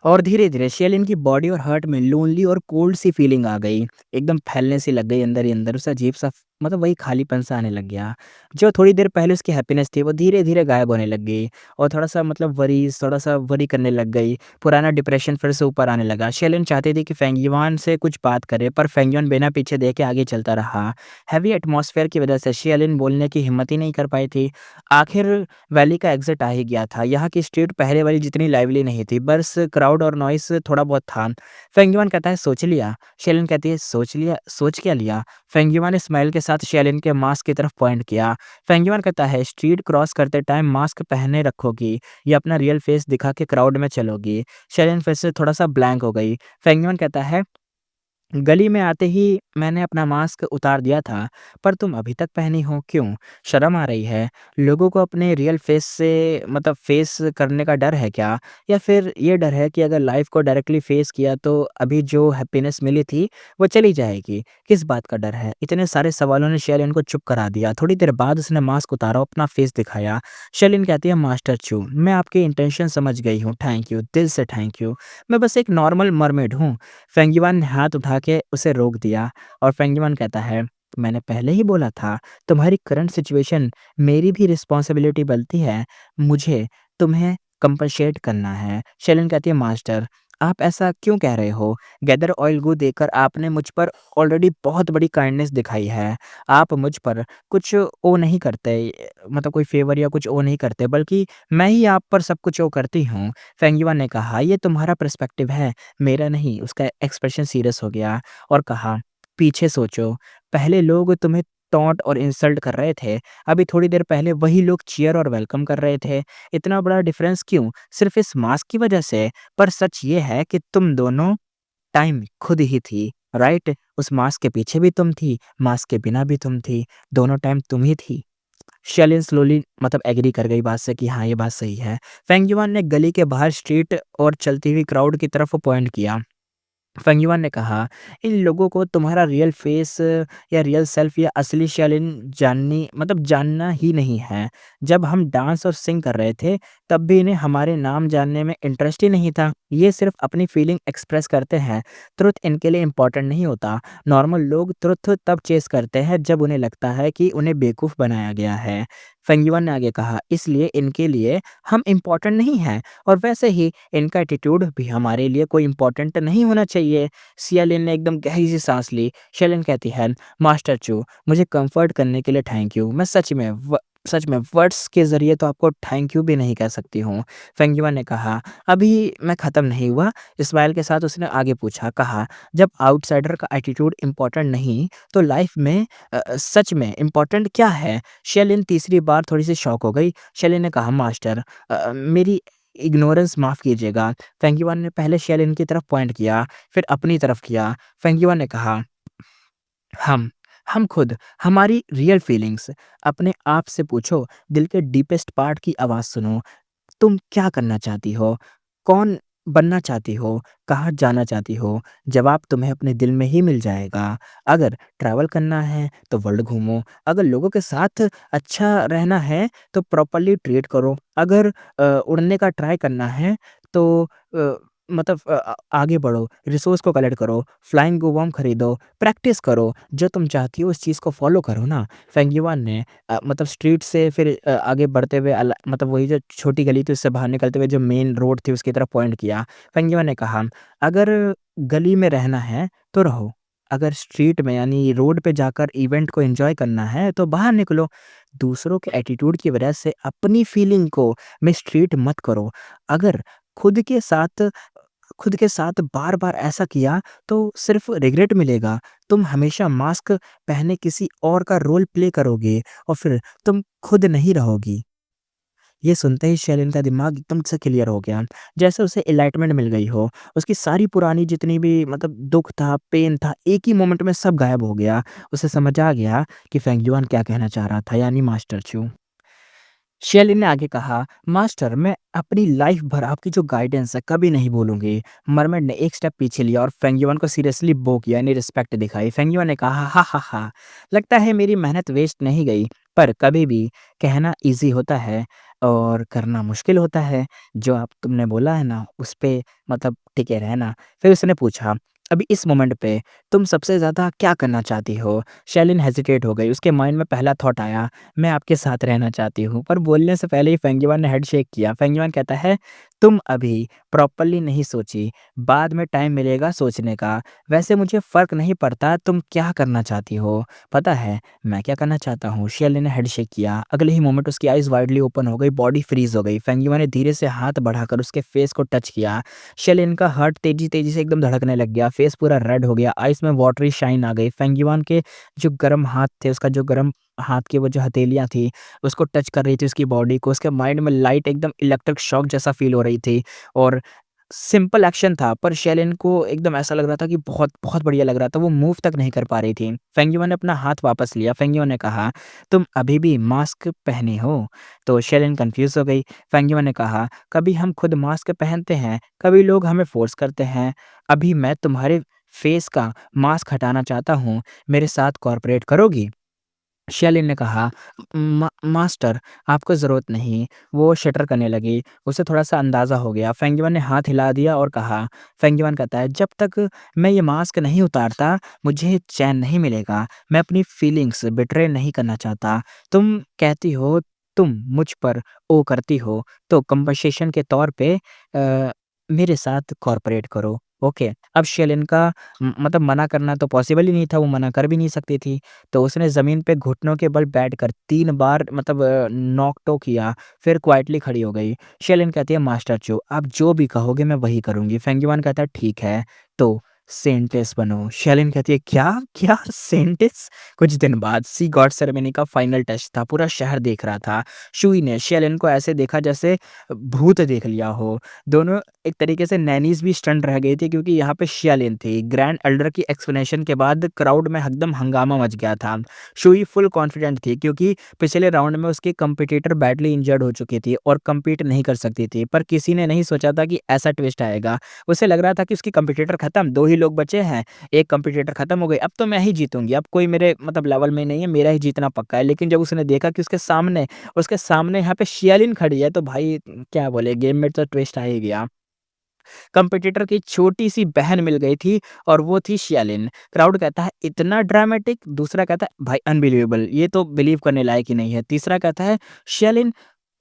और धीरे-धीरे शेलिन की बॉडी और हार्ट में लोनली और कोल्ड सी फीलिंग आ गई। एकदम फैलने सी लग गई अंदर ही अंदर। उसे अजीब-सा मतलब वही खालीपन-सा आने लग गया। जो थोड़ी देर पहले उसकी हैप्पीनेस थी, वो धीरे-धीरे गायब होने लग गई, और थोड़ा-सा मतलब थोड़ा-सा वरी करने लग गई। पुराना डिप्रेशन फिर से ऊपर आने लगा। शेलिन चाहती थी कि फेंगयुआन से कुछ बात करे, पर फेंगयुआन बिना पीछे देखे आगे चलता रहा। हेवी एटमॉस्फेयर की वजह से शेलिन बोलने की हिम्मत ही नहीं कर पाई थी। आखिर वैली का एग्ज़िट आ ही गया था। यहाँ की स्ट्रीट पहले वाली जितनी लाइवली नहीं थी, बस क्राउड और नॉइज़ थोड़ा बहुत था। फेंगयुआन कहता है, सोच लिया? शेलिन कहती है, सोच लिया? सोच क्या लिया? फेंगयुआन ने स्माइल के साथ शेलिन के मास्क की तरफ पॉइंट किया। फेंगयुआन कहता है, स्ट्रीट क्रॉस करते टाइम मास्क पहने रखोगी या अपना रियल फेस दिखा के क्राउड में चलोगी? शेलिन फिर से थोड़ा-सा ब्लैंक हो गई। फेंगयुआन कहता है, गली में आते ही मैंने अपना मास्क उतार दिया था, पर तुम अभी तक पहनी हो, क्यों? शर्म आ रही है? लोगों को अपने रियल फेस से मतलब फेस करने का डर है क्या? या फिर ये डर है कि अगर लाइफ़ को डायरेक्टली फेस किया तो अभी जो हैप्पीनेस मिली थी, वो चली जाएगी? किस बात का डर है? इतने सारे सवालों ने शेलिन को चुप करा दिया। थोड़ी देर बाद उसने मास्क उतारा और अपना फेस दिखाया। शेलिन कहती है, मास्टर चू, मैं आपके इंटेंशन समझ गई हूँ, थैंक यू, दिल से थैंक यू। मैं बस एक नॉर्मल मरमेड हूँ। फेंगिवान ने हाथ उठा के उसे रोक दिया और फेंगिवान कहता है, मैंने पहले ही बोला था, तुम्हारी करंट सिचुएशन मेरी भी रिस्पॉन्सिबिलिटी बनती है, मुझे तुम्हें कंपनसेट करना है। शेलिन कहती है, मास्टर आप ऐसा क्यों कह रहे हो? गैदर ऑयल गो देकर आपने मुझ पर ऑलरेडी बहुत बड़ी काइंडनेस दिखाई है। आप मुझ पर कुछ ओ नहीं करते, मतलब कोई फ़ेवर या कुछ ओ नहीं करते, बल्कि मैं ही आप पर सब कुछ ओ करती हूँ। फेंगिवान ने कहा, ये तुम्हारा पर्सपेक्टिव है, मेरा नहीं। उसका एक्सप्रेशन सीरियस हो गया और कहा, पीछे सोचो, पहले लोग तुम्हें टॉन्ट और इंसल्ट कर रहे थे, अभी थोड़ी देर पहले वही लोग चीयर और वेलकम कर रहे थे। इतना बड़ा डिफरेंस क्यों? सिर्फ़ इस मास्क की वजह से? पर सच ये है कि तुम दोनों टाइम खुद ही थी, राइट? उस मास्क के पीछे भी तुम थी, मास्क के बिना भी तुम थी, दोनों टाइम तुम ही थी। शेलिन स्लोली मतलब एग्री कर गई बात से कि हाँ, ये बात सही है। फेंग युआन ने गली के बाहर स्ट्रीट और चलती हुई क्राउड की तरफ पॉइंट किया। फेंगयुआन ने कहा, इन लोगों को तुम्हारा रियल फेस या रियल सेल्फ या असली शेलिन जानना ही नहीं है। जब हम डांस और सिंग कर रहे थे, तब भी इन्हें हमारे नाम जानने में इंटरेस्ट ही नहीं था। ये सिर्फ अपनी फीलिंग एक्सप्रेस करते हैं। ट्रुथ इनके लिए इम्पोर्टेंट नहीं होता। नॉर्मल लोग ट्रुथ तब चेस करते हैं जब उन्हें लगता है कि उन्हें बेवकूफ़ बनाया गया है। फेंगयुआन ने आगे कहा, इसलिए इनके लिए हम इम्पोर्टेंट नहीं हैं और वैसे ही इनका एटीट्यूड भी हमारे लिए कोई इम्पोर्टेंट नहीं होना चाहिए। सियालिन ने एकदम गहरी सी सांस ली। शेलिन कहती है, मास्टर चू, मुझे कंफर्ट करने के लिए थैंक यू। मैं सच में वर्ड्स के ज़रिए तो आपको थैंक यू भी नहीं कह सकती हूँ। फेंगयुआ ने कहा, अभी मैं ख़त्म नहीं हुआ। स्माइल के साथ उसने आगे पूछा, कहा, जब आउटसाइडर का एटीट्यूड इम्पोर्टेंट नहीं, तो लाइफ में सच में इम्पोर्टेंट क्या है? शेलिन तीसरी बार थोड़ी-सी शॉक हो गई। शेलिन ने कहा, मास्टर मेरी इग्नोरेंस माफ़ कीजिएगा। फेंगिवान ने पहले शेलिन की तरफ पॉइंट किया, फिर अपनी तरफ किया। फेंगिवान ने कहा, हम हम खुद, हमारी रियल फीलिंग्स, अपने आप से पूछो, दिल के डीपेस्ट पार्ट की आवाज़ सुनो। तुम क्या करना चाहती हो? कौन बनना चाहती हो? कहाँ जाना चाहती हो? जवाब तुम्हें अपने दिल में ही मिल जाएगा। अगर ट्रैवल करना है तो वर्ल्ड घूमो। अगर लोगों के साथ अच्छा रहना है तो प्रॉपर्ली ट्रीट करो। अगर उड़ने का ट्राई करना है तो अ, आगे बढ़ो, रिसोर्स को कलेक्ट करो, फ्लाइंग वर्म खरीदो, प्रैक्टिस करो, जो तुम चाहती हो उस चीज़ को फ़ॉलो करो ना। फेंगिवान ने स्ट्रीट से फिर आगे बढ़ते हुए वही जो छोटी गली थी उससे बाहर निकलते हुए जो मेन रोड थी उसकी तरफ पॉइंट किया। फेंगिवा ने कहा, अगर गली में रहना है तो रहो, अगर स्ट्रीट में यानी रोड पे जाकर इवेंट को एन्जॉय करना है तो बाहर निकलो। दूसरों के एटीट्यूड की वजह से अपनी फीलिंग को मिसट्रीट मत करो। अगर खुद के साथ खुद के साथ बार-बार ऐसा किया तो सिर्फ़ रिग्रेट मिलेगा। तुम हमेशा मास्क पहने किसी और का रोल प्ले करोगे और फिर तुम खुद नहीं रहोगी। ये सुनते ही शेलिन का दिमाग एकदम से क्लियर हो गया, जैसे उसे एनलाइटमेंट मिल गई हो। उसकी सारी पुरानी जितनी भी दुःख था, पेन था, एक ही मोमेंट में सब गायब हो गया। उसे समझ आ गया कि फेंगयुआन क्या कहना चाह रहा था, यानी मास्टर चू। शेली ने आगे कहा, मास्टर मैं अपनी लाइफ भर आपकी जो गाइडेंस है कभी नहीं भूलूंगी। मरमेड ने एक स्टेप पीछे लिया और फेंगयुआन को सीरियसली बो किया, यानी रिस्पेक्ट दिखाई। फेंगयुआन ने कहा, हा हा हा, लगता है मेरी मेहनत वेस्ट नहीं गई, पर कभी भी कहना इजी होता है और करना मुश्किल होता है। जो आप तुमने बोला है ना उस पे टिके रहना। फिर उसने पूछा, अभी इस मोमेंट पे तुम सबसे ज़्यादा क्या करना चाहती हो? शेलिन हेजिटेट हो गई। उसके माइंड में पहला थॉट आया, मैं आपके साथ रहना चाहती हूँ, पर बोलने से पहले ही फेंगिवान ने हेड शेक किया। फेंगिवान कहता है, तुम अभी प्रॉपर्ली नहीं सोची, बाद में टाइम मिलेगा सोचने का। वैसे मुझे फ़र्क नहीं पड़ता तुम क्या करना चाहती हो, पता है मैं क्या करना चाहता हूँ? शेयरली ने हेड शेक किया। अगले ही मोमेंट उसकी आइज़ वाइडली ओपन हो गई, बॉडी फ्रीज़ हो गई। फेंगिवान ने धीरे से हाथ बढ़ाकर उसके फेस को टच किया। शेलिन का हार्ट तेज़ी-तेज़ी से एकदम धड़कने लग गया, फेस पूरा रेड हो गया, आइज़ में वाटरी शाइन आ गई। फेंगिवान के जो गर्म हाथ थे, उसका जो गर्म हाथ की वो जो हथेलियाँ थी, उसको टच कर रही थी उसकी बॉडी को। उसके माइंड में लाइट एकदम इलेक्ट्रिक शॉक जैसा फ़ील हो रही थी और सिंपल एक्शन था, पर शेलिन को एकदम ऐसा लग रहा था कि बहुत, बहुत बढ़िया लग रहा था, वो मूव तक नहीं कर पा रही थी। फेंगियो ने अपना हाथ वापस लिया, फेंगियो ने कहा, "तुम अभी भी मास्क पहने हो?" तो शेलिन कन्फ्यूज़ हो गई। फेंगियो ने कहा, "कभी हम खुद मास्क पहनते हैं, कभी लोग हमें फ़ोर्स करते हैं। अभी मैं तुम्हारे फ़ेस का मास्क हटाना चाहता हूँ, मेरे साथ कोऑपरेट करोगी?" शेलिन ने कहा, मास्टर, आपको ज़रूरत नहीं।" वो शटर करने लगी। उसे थोड़ा-सा अंदाज़ा हो गया। फेंगिवन ने हाथ हिला दिया और कहा, फेंगिवन कहता है, "जब तक मैं ये मास्क नहीं उतारता, मुझे चैन नहीं मिलेगा। मैं अपनी फीलिंग्स बिट्रे नहीं करना चाहता। तुम कहती हो तुम मुझ पर करती हो, तो कंपनसेशन के तौर पे मेरे साथ कॉर्पोरेट करो।" ओके। अब शेलिन का मतलब मना करना तो पॉसिबल ही नहीं था, वो मना कर भी नहीं सकती थी। तो उसने ज़मीन पे घुटनों के बल बैठकर 3 बार मतलब नॉक टोक किया, फिर क्वाइटली खड़ी हो गई। शेलिन कहती है, "मास्टर चो, आप जो भी कहोगे मैं वही करूँगी।" फेंगिवान कहता है, "ठीक है, तो सेंटेस बनो।" शेलिन कहती है, "क्या? क्या सेंटेस?" कुछ दिन बाद सी गॉड सेरेमनी का फाइनल टेस्ट था, पूरा शहर देख रहा था। शुई ने शेलिन को ऐसे देखा जैसे भूत देख लिया हो। दोनों एक तरीके से नैनीज़ भी स्टन्ड रह गई थी क्योंकि यहाँ पे शियालिन थी। ग्रैंड एल्डर की एक्सप्लेनेशन के बाद क्राउड में एकदम हंगामा मच गया था। शुई फुल कॉन्फिडेंट थी क्योंकि पिछले राउंड में उसकी कॉम्पिटिटर बैडली इंजर्ड हो चुकी थी और कम्पीट नहीं कर सकती थी। पर किसी ने नहीं सोचा था कि ऐसा ट्विस्ट आएगा। उसे लग रहा था कि उसकी कॉम्पिटिटर खत्म, 2 ही लोग बचे हैं, एक कॉम्पिटिटर खत्म हो गई, अब तो मैं ही जीतूँगी, अब कोई मेरे मतलब लेवल में नहीं है, मेरा ही जीतना पक्का है। लेकिन जब उसने देखा कि उसके सामने यहाँ पे शियालिन खड़ी है, तो भाई क्या बोले, गेम में तो ट्विस्ट आ ही गया। कंपटीटर की छोटी-सी बहन मिल गई थी और वो थी शियालिन। क्राउड कहता है, "इतना ड्रामेटिक?" दूसरा कहता है, "भाई अनबिलीवेबल, ये तो बिलीव करने लायक ही नहीं है।" तीसरा कहता है, "शियालिन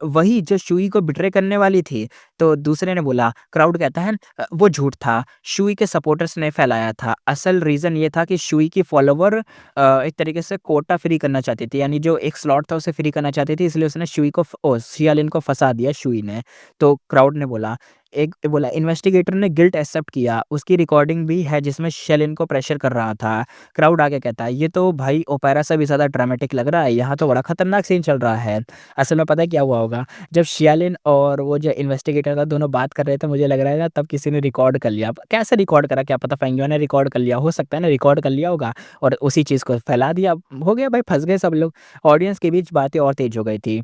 वही जो शुई को बिट्रे करने वाली थी।" तो दूसरे ने बोला, क्राउड कहता है, "वो झूठ था, शुई के सपोर्टर्स ने फैलाया था। असल रीज़न ये था कि शुई की फॉलोवर एक तरीके से कोटा फ्री करना चाहती थी, यानी जो एक स्लॉट था उसे फ्री करना चाहती थी, इसलिए उसने शियालिन को फँसा दिया शुई ने।" तो क्राउड ने बोला, इन्वेस्टिगेटर ने गिल्ट एक्सेप्ट किया, उसकी रिकॉर्डिंग भी है जिसमें शेलिन को प्रेशर कर रहा था। क्राउड आगे कहता है, "ये तो भाई ओपेरा से भी ज़्यादा ड्रामेटिक लग रहा है, यहाँ तो बड़ा खतरनाक सीन चल रहा है।" असल में पता है क्या हुआ होगा? जब शियालिन और वो जो इन्वेस्टिगेटर था दोनों बात कर रहे थे, मुझे लग रहा है ना तब किसी ने रिकॉर्ड कर लिया। कैसे रिकॉर्ड करा क्या पता, फेंगियो ने रिकॉर्ड कर लिया, हो सकता है ना रिकॉर्ड कर लिया होगा और उसी चीज़ को फैला दिया। हो गया भाई, फँस गए सब लोग। ऑडियंस के बीच बातें और तेज़ हो गई थी।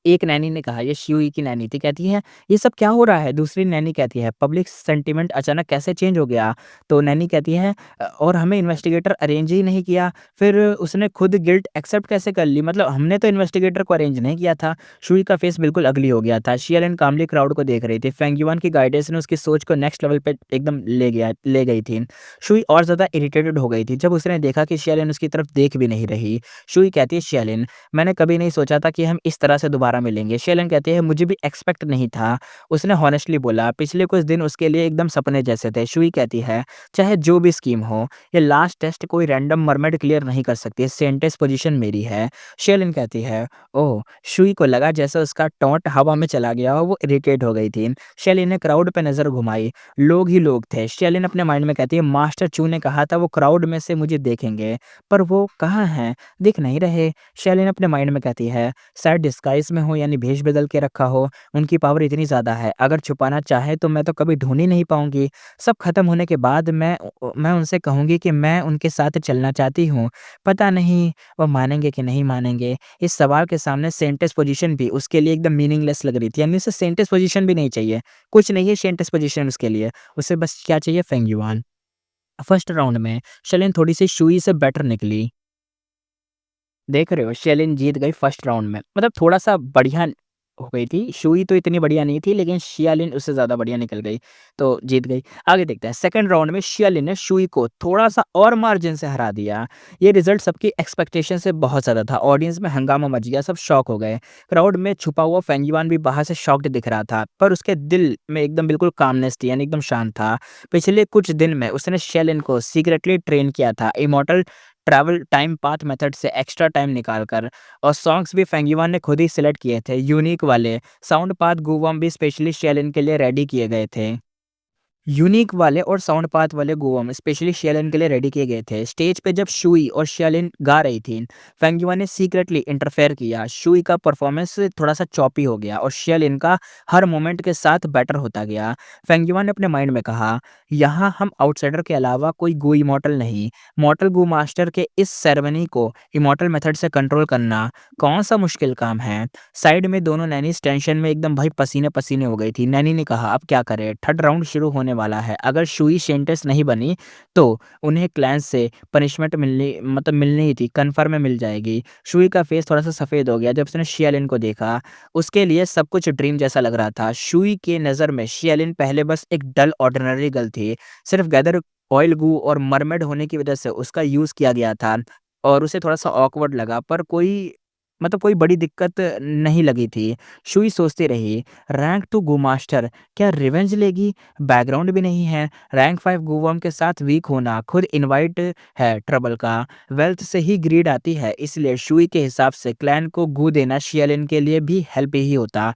एक नैनी ने कहा, ये शियुई की नैनी थी, कहती है, "ये सब क्या हो रहा है?" दूसरी नैनी कहती है, "पब्लिक सेंटिमेंट अचानक कैसे चेंज हो गया?" तो नैनी कहती है, और हमें इन्वेस्टिगेटर अरेंज ही नहीं किया, फिर उसने खुद गिल्ट एक्सेप्ट कैसे कर ली? मतलब हमने तो इन्वेस्टिगेटर को अरेंज नहीं किया था।" शुई का फेस बिल्कुल अगली हो गया था। शियालिन कामली क्राउड को देख रही थी। फेंग युआन की गाइडेंस ने उसकी सोच को नेक्स्ट लेवल पे एकदम ले गई थी। शुई और ज़्यादा इरिटेटेड हो गई थी जब उसने देखा कि शियालिन उसकी तरफ देख भी नहीं रही। शुई कहती है, "शियालिन, मैंने कभी नहीं सोचा था कि हम इस तरह से दोबारा मिलेंगे।" शेलन कहती है, "मुझे भी एक्सपेक्ट नहीं था।" उसने हॉनेस्टली बोला, पिछले कुछ दिन उसके लिए एकदम सपने जैसे थे। शुई कहती है, "चाहे जो भी स्कीम हो, ये लास्ट टेस्ट कोई रैंडम मरमेड क्लियर नहीं कर सकती, सेंटेंस पोजीशन मेरी है।" शेलन कहती है, "ओह!" शुई को लगा जैसे उसका टॉन्ट हवा में चला गया हो, वो इरिटेट हो गई थी। शेलिन ने क्राउड पे नज़र घुमाई, लोग ही लोग थे। शेलिन अपने माइंड में कहती है, "मास्टर चू ने कहा था वो क्राउड में से मुझे देखेंगे, पर वो कहाँ हैं? दिख नहीं रहे।" शेलिन अपने माइंड में कहती है, शायद डिस्गाइज़ में हो, यानी भेष बदल के रखा हो, उनकी पावर इतनी ज़्यादा है, अगर छुपाना चाहे तो मैं तो कभी ढूँढ ही नहीं पाऊँगी। सब खत्म होने के बाद मैं उनसे कहूँगी कि मैं उनके साथ चलना चाहती हूँ। पता नहीं वो मानेंगे कि नहीं मानेंगे। इस सवाल के सामने सेंटेंस पोज़ीशन भी उसके लिए एकदम मीनिंगलेस लग रही थी, यानी उसे सेंटेंस पोज़ीशन भी नहीं चाहिए। कुछ नहीं है सेंटेंस पोज़ीशन उसके लिए, उसे बस क्या चाहिए, फेंग युआन। फर्स्ट राउंड में शेलिन थोड़ी-सी शुई से बेटर निकली। देख रहे हो, शेलिन जीत गई फर्स्ट राउंड में। मतलब थोड़ा-सा बढ़िया हो गई थी। शुई तो इतनी बढ़िया नहीं थी, लेकिन शियालिन उससे ज़्यादा बढ़िया निकल गई, तो जीत गई। आगे देखते हैं, सेकंड राउंड में शियालिन ने शुई को थोड़ा-सा और मार्जिन से हरा दिया। ये रिज़ल्ट सबकी एक्सपेक्टेशन से बहुत ज़्यादा था। ऑडियंस में हंगामा मच गया, सब शॉक हो गए। क्राउड में छुपा हुआ फेंगिवान भी बाहर से शॉक्ड दिख रहा था, पर उसके दिल में एकदम बिल्कुल कामनेस थी, यानी एकदम शांत था। पिछले कुछ दिन में उसने शियालिन को सीक्रेटली ट्रेन किया था, immortal travel time path method से एक्स्ट्रा टाइम निकाल कर, और सॉन्ग्स भी फेंगिवान ने खुद ही सिलेक्ट किए थे, यूनिक वाले साउंड पाथ गूवम भी स्पेशली शेलिन के लिए रेडी किए गए थे। यूनिक वाले और साउंड पाथ वाले गोवम स्पेशली शियालिन के लिए रेडी किए गए थे। स्टेज पे जब शुई और शियालिन गा रही थी, फेंग युआन ने सीक्रेटली इंटरफेयर किया। शुई का परफॉर्मेंस थोड़ा सा चॉपी हो गया और शियालिन का हर मोमेंट के साथ बेटर होता गया। फेंग युआन ने अपने माइंड में कहा, यहाँ हम आउटसाइडर के अलावा कोई गो इमॉर्टल नहीं। मॉर्टल गो मास्टर के इस सेरेमनी को इमॉर्टल मेथड से कंट्रोल करना कौन सा मुश्किल काम है। साइड में दोनों नैनीज़ टेंशन में एकदम भाई पसीने-पसीने हो गई थी। नैनी ने कहा, अब क्या करें? थर्ड राउंड शुरू होने वाला है। अगर शुई शेंटेस नहीं बनी तो उन्हें क्लैंस से पनिशमेंट मिलनी ही थी, कन्फर्म में मिल जाएगी। शुई का फेस थोड़ा-सा सफ़ेद हो गया जब उसने शियालिन को देखा। उसके लिए सब कुछ ड्रीम जैसा लग रहा था। शुई के नज़र में शियालिन पहले बस एक डल ऑर्डिनरी गर्ल थी। सिर्फ़ गैदर ऑयल गू और मरमेड होने की वज़ह से उसका यूज़ किया गया था और उसे थोड़ा-सा ऑकवर्ड लगा, पर कोई बड़ी दिक्कत नहीं लगी थी। शुई सोचती रही, रैंक 2 गो मास्टर क्या रिवेंज लेगी? बैकग्राउंड भी नहीं है। रैंक 5 गूवर्म के साथ वीक होना खुद इनवाइट है ट्रबल का। वेल्थ से ही ग्रीड आती है, इसलिए शुई के हिसाब से क्लैन को गू देना शियालिन के लिए भी हेल्प ही होता।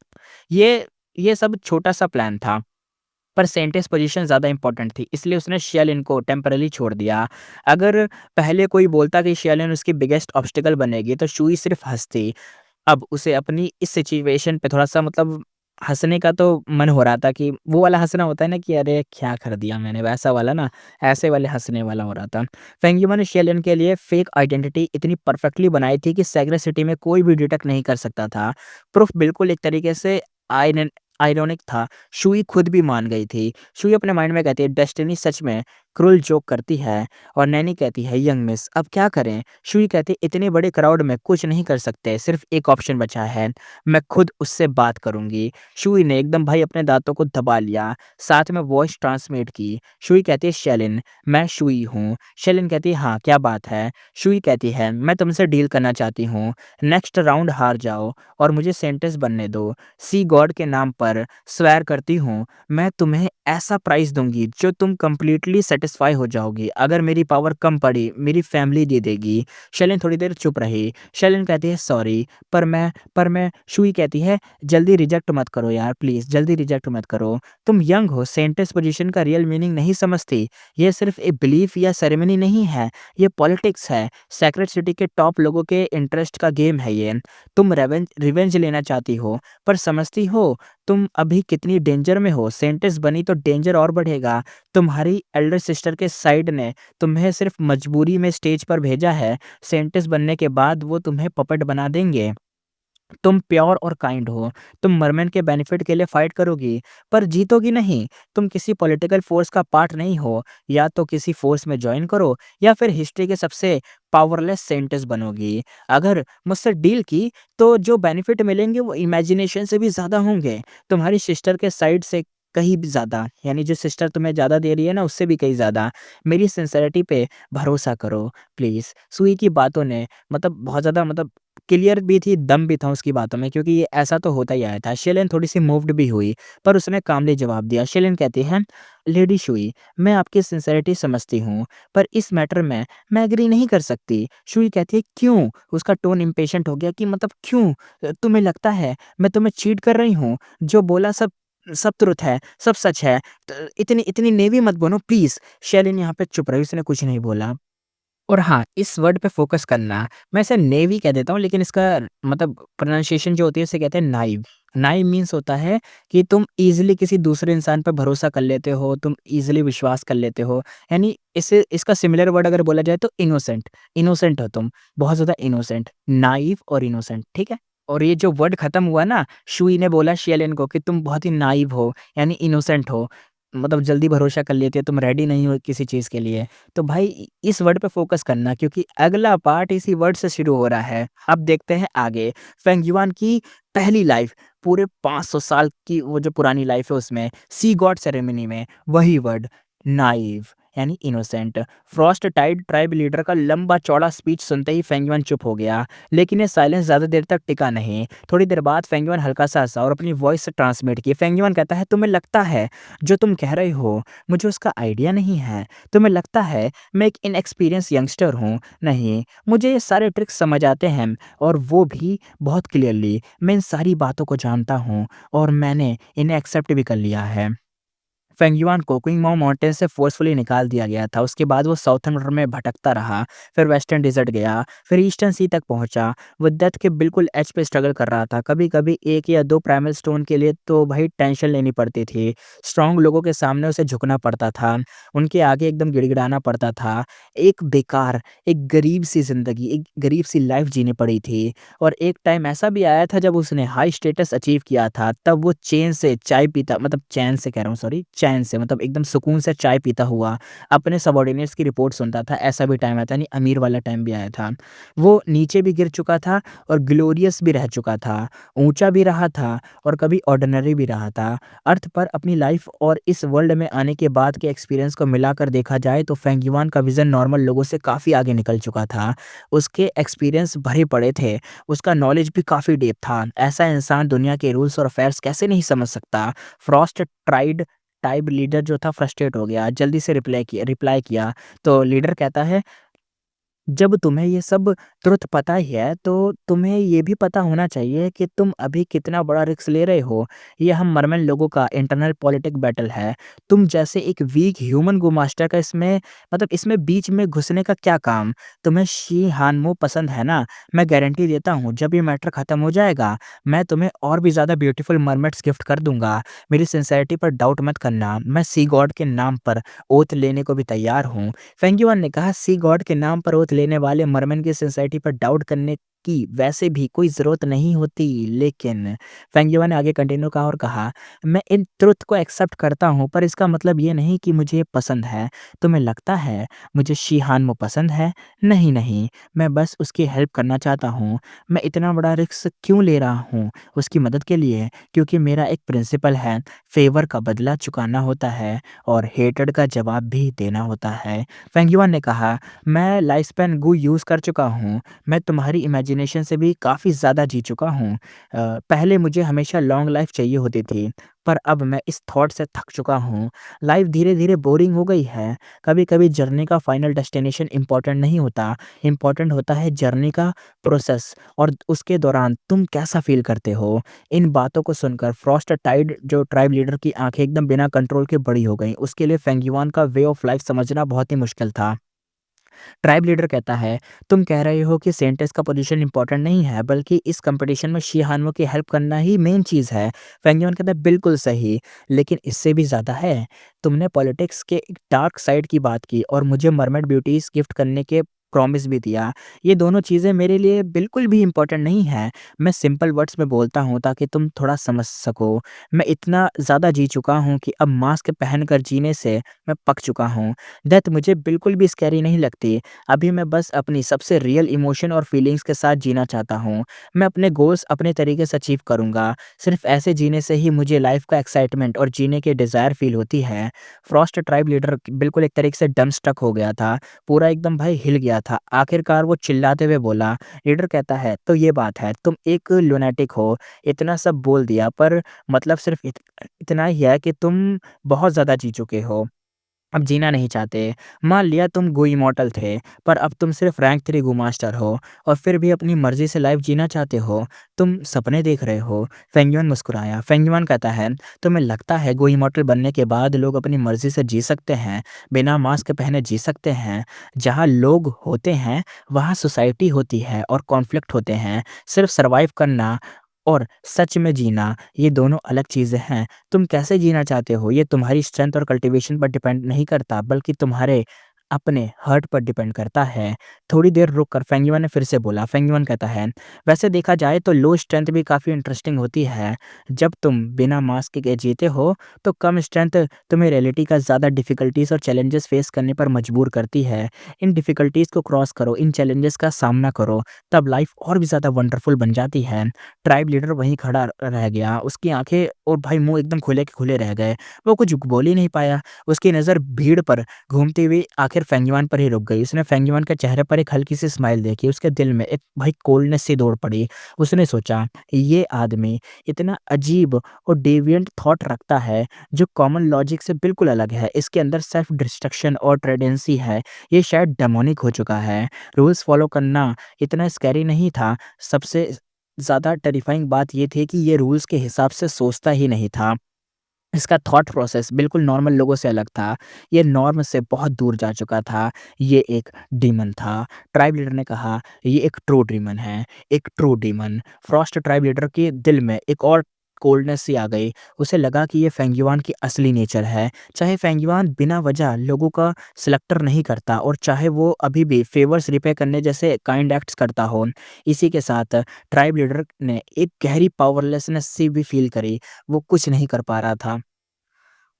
ये सब छोटा-सा प्लान था। पर सेंटेंस पोजीशन ज़्यादा इम्पोर्टेंट थी, इसलिए उसने शियालिन को टेम्पररी छोड़ दिया। अगर पहले कोई बोलता कि शियालिन उसकी बिगेस्ट ऑब्स्टिकल बनेगी, तो शुई सिर्फ़ हँसती। अब उसे अपनी इस सिचुएशन पे थोड़ा-सा हँसने का तो मन हो रहा था कि वो वाला हँसना होता है ना कि अरे! क्या कर दिया मैंने, वैसा वाला ना, ऐसे वाले हँसने वाला हो रहा था। फेंग युमा ने शियालिन के लिए फ़ेक आइडेंटिटी इतनी परफेक्टली बनाई थी कि सैग्रेड सिटी में कोई भी डिटेक्ट नहीं कर सकता था। प्रूफ़ बिल्कुल एक तरीके से आयरन आयरॉनिक था। शुई खुद भी मान गई थी। शुई अपने माइंड में कहती है, डेस्टिनी सच में क्रूल जोक करती है। और नैनी कहती है, यंग मिस अब क्या करें? शुई कहती है, इतने बड़े क्राउड में कुछ नहीं कर सकते, सिर्फ एक ऑप्शन बचा है, मैं खुद उससे बात करूंगी। शुई ने एकदम भाई अपने दांतों को दबा लिया, साथ में वॉइस ट्रांसमिट की। शुई कहती है, शेलिन मैं शुई हूँ। शेलिन कहती है, हाँ क्या बात है? शुई कहती है, मैं तुमसे डील करना चाहती हूँ। नेक्स्ट राउंड हार जाओ और मुझे सेंटेंस बनने दो। सी गॉड के नाम पर स्वेर करती हूँ, मैं तुम्हें ऐसा प्राइज़ दूँगी जो तुम कंप्लीटली सैटिस्फाई हो जाओगी। अगर मेरी पावर कम पड़ी, मेरी फैमिली दे देगी। शेलिन थोड़ी देर चुप रही। शेलिन कहती है, सॉरी पर मैं शुई कहती है, जल्दी रिजेक्ट मत करो यार प्लीज़, जल्दी रिजेक्ट मत करो। तुम यंग हो, सेंटेंस पोजीशन का रियल मीनिंग नहीं समझती। ये सिर्फ़ एक बिलीफ या सेरेमनी नहीं है, ये पॉलिटिक्स है। सेक्रेड सिटी के टॉप लोगों के इंटरेस्ट का गेम है ये। तुम रिवेंज लेना चाहती हो, पर समझती हो तुम अभी कितनी डेंजर में हो। सेंटेंस बनी तो डेंजर और बढ़ेगा। तुम्हारी एल्डर सिस्टर के साइड ने तुम्हें सिर्फ मजबूरी में स्टेज पर भेजा है। सेंटेंस बनने के बाद वो तुम्हें पपेट बना देंगे। तुम प्योर और काइंड हो। तुम मरमैन के बेनिफिट के लिए फाइट करोगी, पर जीतोगी नहीं। तुम किसी पॉलिटिकल फोर्स का पार्ट नहीं हो। या तो किसी फोर्स में जॉइन करो या फिर हिस्ट्री के सबसे पावरलेस सेंटेंस बनोगी। अगर मुझसे डील की तो जो बेनिफिट मिलेंगे वो इमेजिनेशन से भी ज़्यादा होंगे। तुम्हारी सिस्टर के साइड से कहीं भी ज़्यादा, यानी जो सिस्टर तुम्हें ज़्यादा दे रही है ना उससे भी कहीं ज़्यादा। मेरी सिंसेरिटी पे भरोसा करो प्लीज़। सुई की बातों ने बहुत ज़्यादा क्लियर भी थी, दम भी था उसकी बातों में, क्योंकि ये ऐसा तो होता ही आया था। शेलिन थोड़ी-सी मूव्ड भी हुई, पर उसने कामली जवाब दिया। शेलिन कहती है, लेडी शुई, मैं आपकी सिंसेरिटी समझती हूँ, पर इस मैटर में मैं एग्री नहीं कर सकती। शुई कहती है, क्यों? उसका टोन इम्पेशेंट हो गया कि क्यों? तुम्हें लगता है मैं तुम्हें चीट कर रही हूँ? जो बोला सब सब ट्रुथ है, सब सच है। इतनी इतनी नेवी मत बनो प्लीज़। शेलिन यहाँ पे चुप रही, उसने कुछ नहीं बोला। और हाँ, इस वर्ड पे फ़ोकस करना, मैं इसे नेवी कह देता हूँ, लेकिन इसका प्रोनाउंसिएशन जो होती है उसे कहते हैं नाइव। नाइव मीन्स होता है कि तुम ईज़िली किसी दूसरे इंसान पे भरोसा कर लेते हो, तुम ईज़िली विश्वास कर लेते हो। यानी इसे इसका सिमिलर वर्ड अगर बोला जाए तो इनोसेंट, इनोसेंट हो तुम, बहुत ज़्यादा इनोसेंट, नाइव और इनोसेंट, ठीक है? और ये जो वर्ड खत्म हुआ ना, शुई ने बोला शियलिन को कि तुम बहुत ही नाइव हो, यानी इनोसेंट हो। जल्दी भरोसा कर लेती हो, तुम रेडी नहीं हो किसी चीज़ के लिए। तो भाई इस वर्ड पे फ़ोकस करना, क्योंकि अगला पार्ट इसी वर्ड से शुरू हो रहा है। अब देखते हैं आगे। फेंग युआन की पहली लाइफ़, पूरे 500 साल की वो जो पुरानी लाइफ़ है उसमें, सी गॉड सेरेमनी में वही वर्ड नाइव यानी innocent. Frost tide tribe leader का लंबा चौड़ा स्पीच सुनते ही फेंग युआन चुप हो गया, लेकिन ये साइलेंस ज़्यादा देर तक टिका नहीं। थोड़ी देर बाद फेंग युआन हल्का सा हँसा और अपनी वॉइस से ट्रांसमिट की। फेंग युआन कहता है, तुम्हें लगता है जो तुम कह रहे हो मुझे उसका आइडिया नहीं है। तुम्हें लगता है मैं एक इनएक्सपीरियंस यंगस्टर हूँ। नहीं, मुझे ये सारे ट्रिक्स समझ आते हैं, और वो भी बहुत क्लियरली। मैं इन सारी बातों को जानता हूँ और मैंने इन्हें एक्सेप्ट भी कर लिया है। फेंगयुआन को क्विंगमाओ माउंटेन से फोर्सफुली निकाल दिया गया था। उसके बाद वो साउथर्न रिवर में भटकता रहा, फिर वेस्टर्न डेज़र्ट गया, फिर ईस्टर्न सी तक पहुँचा। वो डेथ के बिल्कुल एज पे स्ट्रगल कर रहा था। कभी-कभी 1 या 2 प्राइमल स्टोन के लिए तो भाई टेंशन लेनी पड़ती थी। स्ट्रॉन्ग लोगों के सामने उसे झुकना पड़ता था, उनके आगे एकदम गिड़गिड़ाना पड़ता था। एक बेकार, एक गरीब-सी ज़िंदगी, एक गरीब-सी लाइफ़ जीनी पड़ी थी। और एक टाइम ऐसा भी आया था जब उसने हाई स्टेटस अचीव किया था, तब वो चेन से चाय पीता, मतलब चैन से कह रहा हूँ, सॉरी, चैन से मतलब एकदम सुकून से चाय पीता हुआ अपने सबऑर्डिनेट्स की रिपोर्ट सुनता था। ऐसा भी टाइम आया था, यानी अमीर वाला टाइम भी आया था। वो नीचे भी गिर चुका था और ग्लोरियस भी रह चुका था, ऊँचा भी रहा था और कभी ऑर्डिनरी भी रहा था। अर्थ पर अपनी लाइफ़ और इस वर्ल्ड में आने के बाद के एक्सपीरियंस को मिलाकर देखा जाए तो फेंग युआन का विज़न नॉर्मल लोगों से काफ़ी आगे निकल चुका था। उसके एक्सपीरियंस भरे पड़े थे, उसका नॉलेज भी काफ़ी डीप था। ऐसा इंसान दुनिया के रूल्स और अफेयर्स कैसे नहीं समझ सकता? फ्रॉस्ट ट्राइड टाइब लीडर जो था फ्रस्ट्रेट हो गया, जल्दी से रिप्लाई किया। तो लीडर कहता है, जब तुम्हें ये सब तुरंत पता ही है, तो तुम्हें ये भी पता होना चाहिए कि तुम अभी कितना बड़ा रिस्क ले रहे हो। ये हम मरमन लोगों का इंटरनल पॉलिटिक बैटल है। तुम जैसे एक वीक ह्यूमन गो मास्टर का इसमें बीच में घुसने का क्या काम? तुम्हें शी हानमो पसंद है ना? मैं गारंटी देता हूँ जब ये मैटर खत्म हो जाएगा, मैं तुम्हें और भी ज़्यादा ब्यूटीफुल मरमेड्स गिफ्ट कर दूँगा। मेरी सिंसेरिटी पर डाउट मत करना। मैं सी गॉड के नाम पर ओथ लेने को भी तैयार हूँ। फेंगयुआन ने कहा, सी गॉड के नाम पर ओथ लेने वाले मरमन की सोसाइटी पर डाउट करने की वैसे भी कोई ज़रूरत नहीं होती। लेकिन फेंगयुआन ने आगे कंटिन्यू कहा और कहा, मैं इन ट्रुथ को एक्सेप्ट करता हूँ, पर इसका मतलब ये नहीं कि मुझे ये पसंद है। तुम्हें लगता है मुझे शी हानमो पसंद है? नहीं, नहीं, मैं बस उसकी हेल्प करना चाहता हूँ। मैं इतना बड़ा रिस्क क्यों ले रहा हूँ? उसकी मदद के लिए, क्योंकि मेरा एक प्रिंसिपल है, फ़ेवर का बदला चुकाना होता है और हेटेड का जवाब भी देना होता है। फेंगयुआन ने कहा, मैं लाइफ स्पैन गू यूज़ कर चुका हूँ। मैं तुम्हारी इमेजिनेशन से भी काफ़ी ज़्यादा जी चुका हूँ। पहले मुझे हमेशा लॉन्ग लाइफ चाहिए होती थी, पर अब मैं इस थॉट से थक चुका हूँ। लाइफ धीरे-धीरे बोरिंग हो गई है। कभी-कभी जर्नी का फाइनल डेस्टिनेशन इम्पोर्टेंट नहीं होता, इम्पोर्टेंट होता है जर्नी का प्रोसेस और उसके दौरान तुम कैसा फ़ील करते हो। इन बातों को सुनकर फ्रॉस्ट टाइड जो ट्राइब लीडर की आँखें एकदम बिना कंट्रोल के बड़ी हो गईं। उसके लिए फेंगयुआन का वे ऑफ लाइफ समझना बहुत ही मुश्किल था। ट्राइब लीडर कहता है, तुम कह रहे हो कि सेंटेंस का पोजीशन इंपॉर्टेंट नहीं है, बल्कि इस कंपटीशन में शी हानवो की हेल्प करना ही मेन चीज़ है। फेंगयुआन कहता है, बिल्कुल सही, लेकिन इससे भी ज़्यादा है। तुमने पॉलिटिक्स के एक डार्क साइड की बात की और मुझे मरमेड ब्यूटीज़ गिफ्ट करने के प्रॉमिस भी दिया। ये दोनों चीज़ें मेरे लिए बिल्कुल भी इम्पोर्टेंट नहीं है। मैं सिंपल वर्ड्स में बोलता हूँ ताकि तुम थोड़ा समझ सको। मैं इतना ज़्यादा जी चुका हूँ कि अब मास्क पहनकर जीने से मैं पक चुका हूँ। डेथ मुझे बिल्कुल भी स्कैरी नहीं लगती। अभी मैं बस अपनी सबसे रियल इमोशन और फीलिंग्स के साथ जीना चाहता हूँ। मैं अपने गोल्स अपने तरीके से अचीव करूँगा। सिर्फ़ ऐसे जीने से ही मुझे लाइफ़ का एक्साइटमेंट और जीने की डिज़ायर फ़ील होती है। फ्रॉस्ट ट्राइब लीडर बिल्कुल एक तरीके से डंब स्टक हो गया था। पूरा एकदम भाई हिल गया था। आखिरकार वो चिल्लाते हुए बोला, लीडर कहता है, तो ये बात है, तुम एक लुनैटिक हो। इतना सब बोल दिया, पर मतलब सिर्फ़ इतना ही है कि तुम बहुत ज़्यादा जी चुके हो। अब जीना नहीं चाहते। मान लिया तुम गो इमॉर्टल थे, पर अब तुम सिर्फ रैंक 3 गो मास्टर हो और फिर भी अपनी मर्ज़ी से लाइफ़ जीना चाहते हो। तुम सपने देख रहे हो। फेंगयुआन मुस्कुराया। फेंगयुआन कहता है, तुम्हें लगता है गो इमॉर्टल बनने के बाद लोग अपनी मर्ज़ी से जी सकते हैं, बिना मास्क पहने जी सकते हैं। जहाँ लोग होते हैं, वहाँ सोसाइटी होती है और कॉन्फ्लिक्ट होते हैं। सिर्फ सर्वाइव करना और सच में जीना, ये दोनों अलग चीज़ें हैं। तुम कैसे जीना चाहते हो, ये तुम्हारी स्ट्रेंथ और कल्टीवेशन पर डिपेंड नहीं करता, बल्कि तुम्हारे अपने हर्ट पर डिपेंड करता है। थोड़ी देर रुक कर फेंगयुआन ने फिर से बोला। फेंगयुआन कहता है, वैसे देखा जाए तो लो स्ट्रेंथ भी काफ़ी इंटरेस्टिंग होती है। जब तुम बिना मास्क के जीते हो, तो कम स्ट्रेंथ तुम्हें रियलिटी का ज़्यादा डिफ़िकल्टीज़ और चैलेंजेस फेस करने पर मजबूर करती है। इन डिफ़िकल्टीज़ को क्रॉस करो, इन चैलेंजेस का सामना करो, तब लाइफ़ और भी ज़्यादा वंडरफुल बन जाती है। ट्राइब लीडर वहीं खड़ा रह गया। उसकी आँखें और भाई मुँह एकदम खुले के खुले रह गए। वो कुछ बोल ही नहीं पाया। उसकी नज़र भीड़ पर घूमती हुई आखिर फेंगयुआन पर ही रुक गई। उसने फेंगयुआन के चेहरे पर एक हल्की-सी स्माइल देखी। उसके दिल में एक भाई कोल्डनेस सी दौड़ पड़ी। उसने सोचा, ये आदमी इतना अजीब और डेविएंट थॉट रखता है जो कॉमन लॉजिक से बिल्कुल अलग है। इसके अंदर सेल्फ डिस्ट्रक्शन और ट्रेडेंसी है। ये शायद डेमोनिक हो चुका है। रूल्स फॉलो करना इतना स्कैरी नहीं था। सबसे ज़्यादा टेरिफाइंग बात ये थी कि ये रूल्स के हिसाब से सोचता ही नहीं था। इसका थॉट प्रोसेस बिल्कुल नॉर्मल लोगों से अलग था। ये नॉर्म से बहुत दूर जा चुका था। ये एक डीमन था। ट्राइब लीडर ने कहा, "ये एक ट्रू डीमन है, एक true demon." Frost tribe leader के दिल में एक और कोल्डनेस सी आ गई। उसे लगा कि ये फेंग युआन की असली नेचर है। चाहे फेंग युआन बिना वजह लोगों का सिलेक्टर नहीं करता और चाहे वो अभी भी फेवर्स रिपे करने जैसे काइंड एक्ट्स करता हो। इसी के साथ ट्राइब लीडर ने एक गहरी पावरलेसनेस सी भी फ़ील करी। वो कुछ नहीं कर पा रहा था।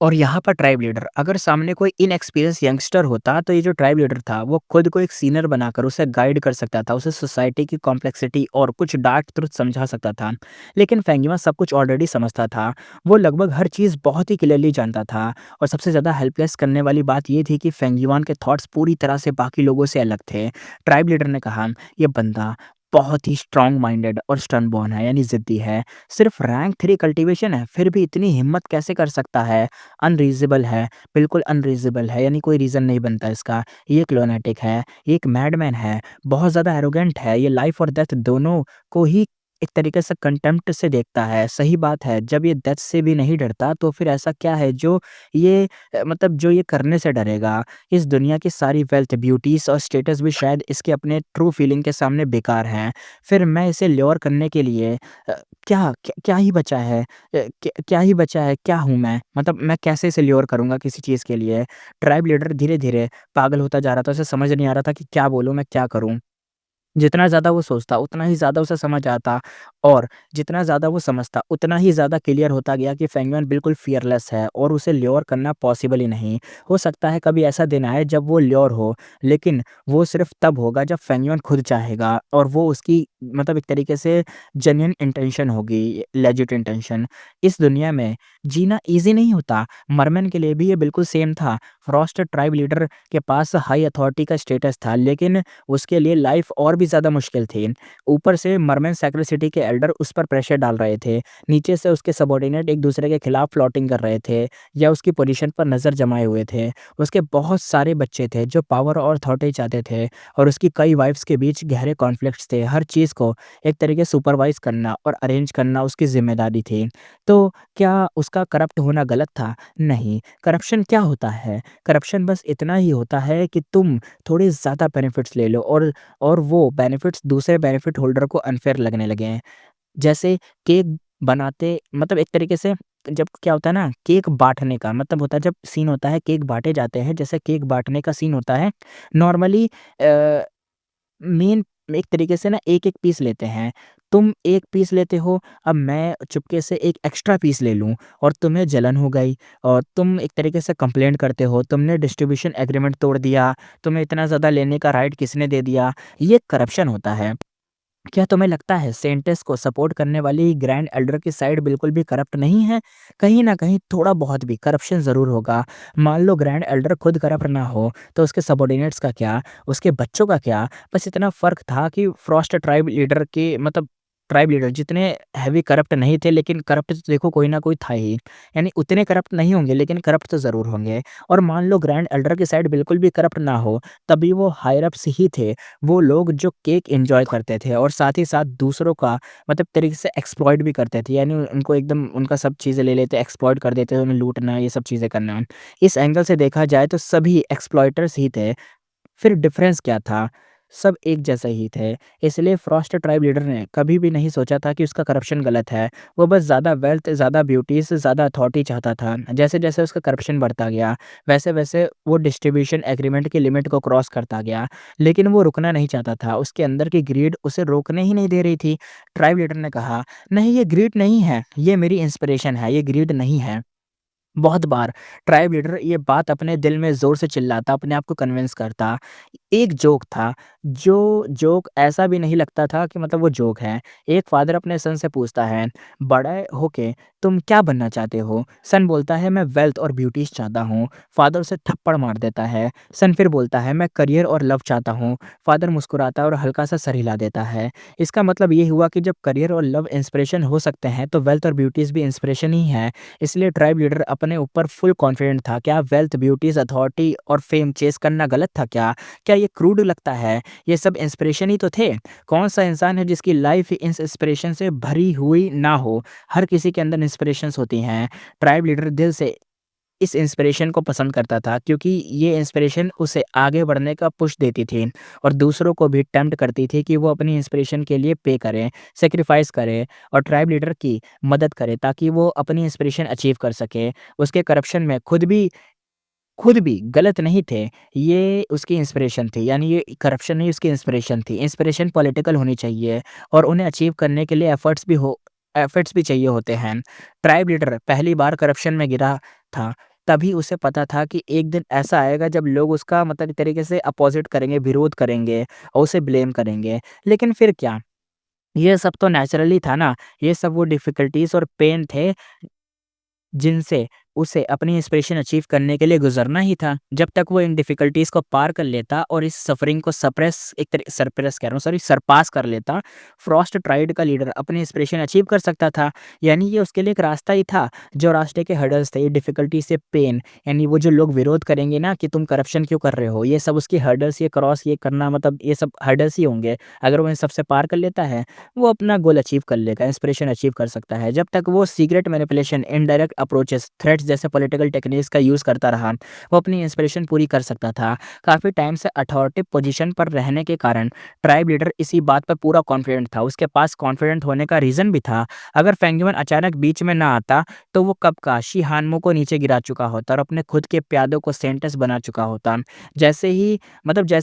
और यहाँ पर ट्राइब लीडर अगर सामने कोई इनएक्सपीरियंस यंगस्टर होता तो ये जो ट्राइब लीडर था वो खुद को एक सीनियर बनाकर उसे गाइड कर सकता था, उसे सोसाइटी की कॉम्प्लेक्सिटी और कुछ डार्क ट्रुथ समझा सकता था। लेकिन फेंगिमा सब कुछ ऑलरेडी समझता था। वो लगभग हर चीज़ बहुत ही क्लियरली जानता था और सबसे ज़्यादा हेल्पलेस करने वाली बात ये थी कि फेंगिवान के थॉट्स पूरी तरह से बाकी लोगों से अलग थे। ट्राइब लीडर ने कहा, "ये बंदा बहुत ही स्ट्रॉन्ग माइंडेड और स्टर्न बॉर्न है, यानी ज़िद्दी है। सिर्फ रैंक 3 कल्टीवेशन है, फिर भी इतनी हिम्मत कैसे कर सकता है? अनरीज़नेबल है, बिल्कुल अनरीज़नेबल है, यानी कोई रीज़न नहीं बनता इसका। ये एक लुनाटिक है, ये एक मैडमैन है, बहुत ज़्यादा एरोगेंट है, ये लाइफ़ और डेथ दोनों को ही एक तरीके से कंटेम्प्ट से देखता है। सही बात है, जब ये डेथ से भी नहीं डरता तो फिर ऐसा क्या है जो ये मतलब जो ये करने से डरेगा? इस दुनिया की सारी वेल्थ, ब्यूटीज़ और स्टेटस भी शायद इसके अपने ट्रू फीलिंग के सामने बेकार हैं। फिर मैं इसे ल्योर करने के लिए क्या ही बचा है? क्या ही बचा है, क्या हूँ मैं? मतलब मैं कैसे इसे ल्योर करूँगा किसी चीज़ के लिए? ट्राइब लीडर धीरे-धीरे पागल होता जा रहा था, उसे समझ नहीं आ रहा था कि क्या बोलूँ, मैं क्या करूँ? जितना ज़्यादा वो सोचता, उतना ही ज़्यादा उसे समझ आता और जितना ज़्यादा वो समझता, उतना ही ज़्यादा क्लियर होता गया कि फेंगयुआन बिल्कुल फ़ियरलेस है और उसे ल्योर करना पॉसिबल ही नहीं। हो सकता है कभी ऐसा दिन आए जब वो ल्योर हो, लेकिन वो सिर्फ़ तब होगा जब फेंगयुआन खुद चाहेगा और वो उसकी मतलब एक तरीके से जेन्युइन इंटेंशन होगी, लेजिट इंटेंशन। इस दुनिया में जीना ईज़ी नहीं होता, मरमन के लिए भी ये बिल्कुल सेम था। फ्रॉस्ट ट्राइब लीडर के पास हाई अथॉरिटी का स्टेटस था, लेकिन उसके लिए लाइफ और भी ज़्यादा मुश्किल थी। ऊपर से मरमन सैक्रेड सिटी के एल्डर उस पर प्रेशर डाल रहे थे। नीचे से उसके सबॉर्डिनेट एक-दूसरे के खिलाफ प्लॉटिंग कर रहे थे या उसकी पोजीशन पर नज़र जमाए हुए थे। उसके बहुत सारे बच्चे थे जो पावर और अथॉरिटी चाहते थे और उसकी कई वाइफ्स के बीच गहरे कॉन्फ्लिक्ट्स थे। हर चीज़ को एक तरीके से सुपरवाइज़ करना और अरेंज करना उसकी ज़िम्मेदारी थी। तो क्या उसका करप्ट होना गलत था? नहीं। करप्शन क्या होता है? करप्शन बस इतना ही होता है कि तुम थोड़े ज़्यादा बेनिफिट्स ले लो और वो बेनिफिट्स दूसरे बेनिफिट होल्डर को अनफ़ेयर लगने लगें। जैसे केक बनाते मतलब एक तरीके से जब क्या होता है ना, केक बाँटने का मतलब होता है जब सीन होता है केक बाँटे जाते हैं, जैसे केक बाँटने का सीन होता है, नॉर्मली मेन एक तरीके से ना एक-एक पीस लेते हैं। तुम 1 पीस लेते हो, अब मैं चुपके से एक एक्स्ट्रा पीस ले लूँ और तुम्हें जलन हो गई और तुम एक तरीके से कंप्लेंट करते हो, तुमने डिस्ट्रीब्यूशन एग्रीमेंट तोड़ दिया, तुम्हें इतना ज़्यादा लेने का राइट किसने दे दिया? ये करप्शन होता है। क्या तुम्हें लगता है सेंटेंस को सपोर्ट करने वाली ग्रैंड एल्डर की साइड बिल्कुल भी करप्ट नहीं है? कहीं न कहीं थोड़ा बहुत भी करप्शन ज़रूर होगा। मान लो ग्रैंड एल्डर खुद करप्ट ना हो, तो उसके सबॉर्डिनेट्स का क्या? उसके बच्चों का क्या? बस इतना फ़र्क था कि फ्रॉस्ट ट्राइब लीडर के मतलब ट्राइब लीडर जितने हेवी करप्ट नहीं थे, लेकिन करप्ट तो देखो कोई ना कोई था ही। यानी उतने करप्ट नहीं होंगे, लेकिन करप्ट तो ज़रूर होंगे। और मान लो ग्रैंड एल्डर की साइड बिल्कुल भी करप्ट ना हो, तभी वो हायर अप्स ही थे। वो लोग जो केक एन्जॉय करते थे और साथ ही साथ दूसरों का मतलब तरीके से एक्सप्लॉइट भी करते थे, यानी उनको एकदम उनका सब चीज़ें ले लेते, एक्सप्लॉइट कर देते, उन्हें लूटना ये सब चीज़ें करना। इस एंगल से देखा जाए तो सभी एक्सप्लॉइटर्स ही थे। फिर डिफरेंस क्या था? सब एक जैसे ही थे। इसलिए फ्रॉस्ट ट्राइब लीडर ने कभी भी नहीं सोचा था कि उसका करप्शन गलत है। वो बस ज़्यादा वेल्थ, ज़्यादा ब्यूटीज़, ज़्यादा अथॉरिटी चाहता था। जैसे-जैसे उसका करप्शन बढ़ता गया, वैसे-वैसे वो डिस्ट्रीब्यूशन एग्रीमेंट की लिमिट को क्रॉस करता गया। लेकिन वो रुकना नहीं चाहता था। उसके अंदर की ग्रीड उसे रोकने ही नहीं दे रही थी। ट्राइब लीडर ने कहा, "नहीं, ये ग्रीड नहीं है। ये मेरी इंस्पिरेशन है, ये ग्रीड नहीं है।" बहुत बार ट्राइब लीडर ये बात अपने दिल में ज़ोर से चिल्लाता, अपने आप को कन्विंस करता। एक जोक था, जो जोक ऐसा भी नहीं लगता था कि मतलब वो जोक है। एक फ़ादर अपने सन से पूछता है, "बड़े होके तुम क्या बनना चाहते हो?" सन बोलता है, "मैं वेल्थ और ब्यूटीज़ चाहता हूँ।" फ़ादर उसे थप्पड़ मार देता है। सन फिर बोलता है, "मैं करियर और लव चाहता हूँ।" फ़ादर मुस्कुराता है और हल्का-सा सर हिला देता है। इसका मतलब ये हुआ कि जब करियर और लव इंस्पिरेशन हो सकते हैं, तो वेल्थ और ब्यूटीज़ भी इंस्पिरेशन ही है। इसलिए ट्राइब लीडर अपने ऊपर फुल कॉन्फिडेंट था। क्या वेल्थ, ब्यूटीज़, अथॉरिटी और फेम चेज़ करना गलत था क्या? क्या ये क्रूड लगता है? ये सब इंस्पिरेशन ही तो थे। कौन-सा इंसान है जिसकी लाइफ़ इंस्पिरेशन से भरी हुई ना हो? हर किसी के अंदर इंस्पिरेशंस होती हैं। ट्राइब लीडर दिल से इस इंस्पिरेशन को पसंद करता था क्योंकि ये इंस्पिरेशन उसे आगे बढ़ने का पुश देती थी और दूसरों को भी टेम्प्ट करती थी कि वो अपनी इंस्पिरेशन के लिए पे करें, सैक्रिफाइस करें और ट्राइब लीडर की मदद करें ताकि वो अपनी इंस्पिरेशन अचीव कर सके। उसके करप्शन में खुद भी गलत नहीं थे, ये उसकी इंस्पिरेशन थी। यानी ये करप्शन नहीं, उसकी इंस्पिरेशन थी। इंस्पिरेशन पॉलिटिकल होनी चाहिए और उन्हें अचीव करने के लिए एफर्ट्स भी चाहिए होते हैं। ट्राइब लीडर पहली बार करप्शन में गिरा था, तभी उसे पता था कि एक दिन ऐसा आएगा जब लोग उसका मतलब एक तरीके से अपोज़िट करेंगे, विरोध करेंगे और उसे ब्लेम करेंगे। लेकिन फिर क्या? ये सब तो नेचुरली था ना, ये सब वो डिफ़िकल्टीज़ और पेन थे जिनसे उसे अपनी इंस्पिरेशन अचीव करने के लिए गुज़रना ही था। जब तक वो इन डिफ़िकल्टीज़ को पार कर लेता और इस सफ़रिंग को सरप्रेस कह रहा हूँ सॉरी सरपास कर लेता, फ्रॉस्ट ट्राइड का लीडर अपनी इंस्पिरेशन अचीव कर सकता था। यानी ये उसके लिए एक रास्ता ही था, जो रास्ते के हर्डल्स थे, ये डिफ़िकल्टी से पेन यानी वो जो लोग विरोध करेंगे ना कि तुम करप्शन क्यों कर रहे हो? ये सब उसकी हर्डल्स ये क्रॉस ये करना मतलब ये सब हर्डल्स ही होंगे। अगर वो इन सबसे पार कर लेता है, वो अपना गोल अचीव कर लेगा, इंस्पिरेशन अचीव कर सकता है। जब तक वो secret manipulation, indirect approaches, threats जैसे पॉलिटिकल टेक्निक्स का यूज़ करता रहा, वो अपनी इंस्पिरेशन पूरी कर सकता था। काफ़ी टाइम से अथॉरिटी पोजीशन पर रहने के कारण ट्राइब लीडर इसी बात पर पूरा कॉन्फिडेंट था। उसके पास कॉन्फिडेंट होने का रीज़न भी था। अगर फेंगयुआन अचानक बीच में ना आता, तो वो कब का शी हानमो को नीचे गिरा चुका होता और अपने खुद के प्यादों को सेंटेंस बना चुका होता। जैसे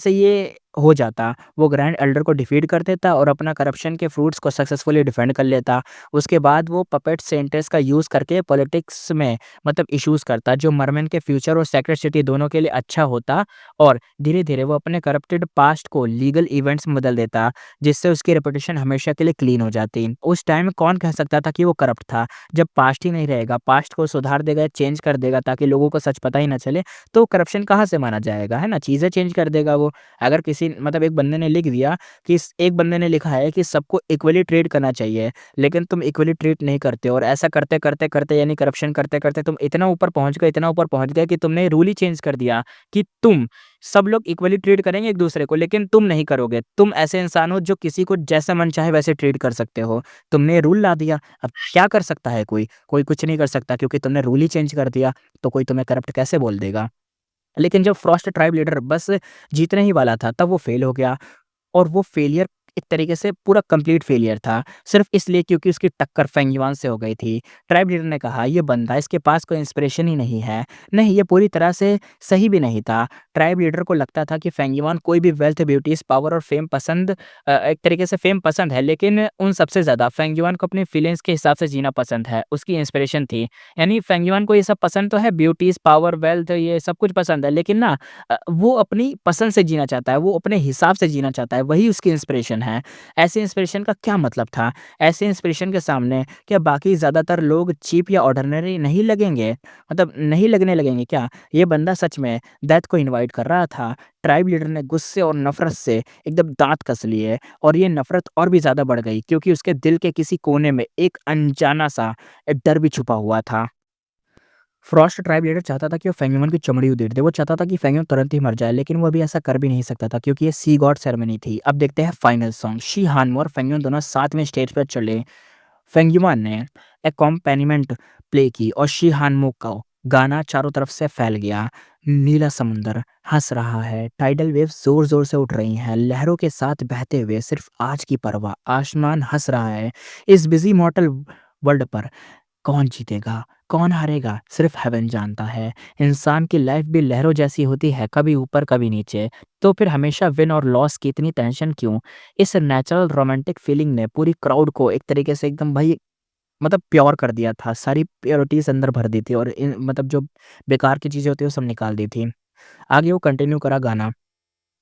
ये हो जाता, वो ग्रैंड एल्डर को डिफीट कर देता और अपना करप्शन के फ्रूट्स को सक्सेसफुली डिफेंड कर लेता। उसके बाद वो पपेट सेंटेंस का यूज़ करके पॉलिटिक्स में मतलब इश्यूज़ करता, जो मरमन के फ्यूचर और सेक्रेट सिटी दोनों के लिए अच्छा होता और धीरे-धीरे वो अपने करप्टेड पास्ट को लीगल इवेंट्स में बदल देता, जिससे उसकी रेपुटेशन हमेशा के लिए क्लीन हो जाती। उस टाइम कौन कह सकता था कि वो करप्ट था? जब पास्ट ही नहीं रहेगा, पास्ट को सुधार देगा, चेंज कर देगा ताकि लोगों को सच पता ही ना चले, तो करप्शन कहाँ से माना जाएगा, है ना? चीज़ें चेंज कर देगा वो। अगर किसी मतलब एक बंदे ने लिख दिया कि एक बंदे ने लिखा है कि सबको इक्वली ट्रीट करना चाहिए, लेकिन तुम इक्वली ट्रीट नहीं करते हो और ऐसा करते यानी करप्शन करते तुम इतना ऊपर पहुँच गए कि तुमने रूल ही चेंज कर दिया कि तुम सब लोग इक्वली ट्रीट करेंगे एक दूसरे को, लेकिन तुम नहीं करोगे। तुम ऐसे इंसान हो जो किसी को जैसा मन चाहे वैसे ट्रीट कर सकते हो। तुमने रूल ला दिया, अब क्या कर सकता है कोई? कोई कुछ नहीं कर सकता क्योंकि तुमने रूल ही चेंज कर दिया, तो कोई तुम्हें करप्ट कैसे बोल देगा? लेकिन जब फ्रॉस्ट ट्राइब लीडर बस जीतने ही वाला था, तब वो फेल हो गया और वो फेलियर एक तरीके से पूरा कंप्लीट फेलियर था, सिर्फ़ इसलिए क्योंकि उसकी टक्कर फेंग युआन से हो गई थी। ट्राइब लीडर ने कहा, "ये बंदा इसके पास कोई इंस्पिरेशन ही नहीं है।" नहीं, ये पूरी तरह से सही भी नहीं था। ट्राइब लीडर को लगता था कि फेंग युआन कोई भी वेल्थ, ब्यूटीज़, पावर और फेम एक तरीके से फेम पसंद है, लेकिन उन सबसे ज़्यादा फेंग युआन को अपनी फीलिंग्स के हिसाब से जीना पसंद है, उसकी इंस्पिरेशन थी। यानी फेंग युआन को ये सब पसंद तो है, ब्यूटीज़, पावर, वेल्थ ये सब कुछ पसंद है, लेकिन ना वो अपनी पसंद से जीना चाहता है, वो अपने हिसाब से जीना चाहता है, वही उसकी इंस्पिरेशन है। ऐसे इंस्पिरेशन का क्या मतलब था? ऐसे इंस्पिरेशन के सामने क्या बाकी ज़्यादातर लोग चीप या ऑर्डिनरी नहीं लगेंगे? मतलब नहीं लगने लगेंगे क्या? ये बंदा सच में डेथ को इनवाइट कर रहा था। ट्राइब लीडर ने गुस्से और नफ़रत से एकदम दाँत कस लिए और ये नफ़रत और भी ज़्यादा बढ़ गई क्योंकि उसके दिल के किसी कोने में एक अनजाना-सा एक डर भी छुपा हुआ था। फ्रॉस्ट ट्राइब लीडर चाहता था कि वो फेंगयुमन की चमड़ी उधेड़ दे। वो चाहता था कि फेंगयुन तुरंत ही मर जाए, लेकिन वो अभी ऐसा कर भी नहीं सकता था क्योंकि ये सी गॉड सेरेमनी थी। अब देखते हैं फाइनल सॉन्ग। शी हानमो और फेंगयुन दोनों साथ में स्टेज पर चले। फेंगयुमान ने एकॉम्पेनिमेंट प्ले की और शी हानमो का गाना चारों तरफ से फैल गया। नीला समुंदर हँस रहा है, टाइडल वेव्स ज़ोर-ज़ोर से उठ रही हैं, लहरों के साथ बहते हुए सिर्फ आज की परवाह। आसमान हँस रहा है। इस बिज़ी मॉर्टल वर्ल्ड पर कौन जीतेगा, कौन हारेगा, सिर्फ़ हेवन जानता है। इंसान की लाइफ़ भी लहरों जैसी होती है, कभी ऊपर कभी नीचे। तो फिर हमेशा विन और लॉस की इतनी टेंशन क्यों? इस नेचुरल रोमांटिक फीलिंग ने पूरी क्राउड को एक तरीके से एकदम भाई मतलब प्योर कर दिया था। सारी प्योरिटीज़ अंदर भर दी थी और इन मतलब जो बेकार की चीज़ें होती हैं, वो सब निकाल दी थी। आगे वो कंटिन्यू करा गाना।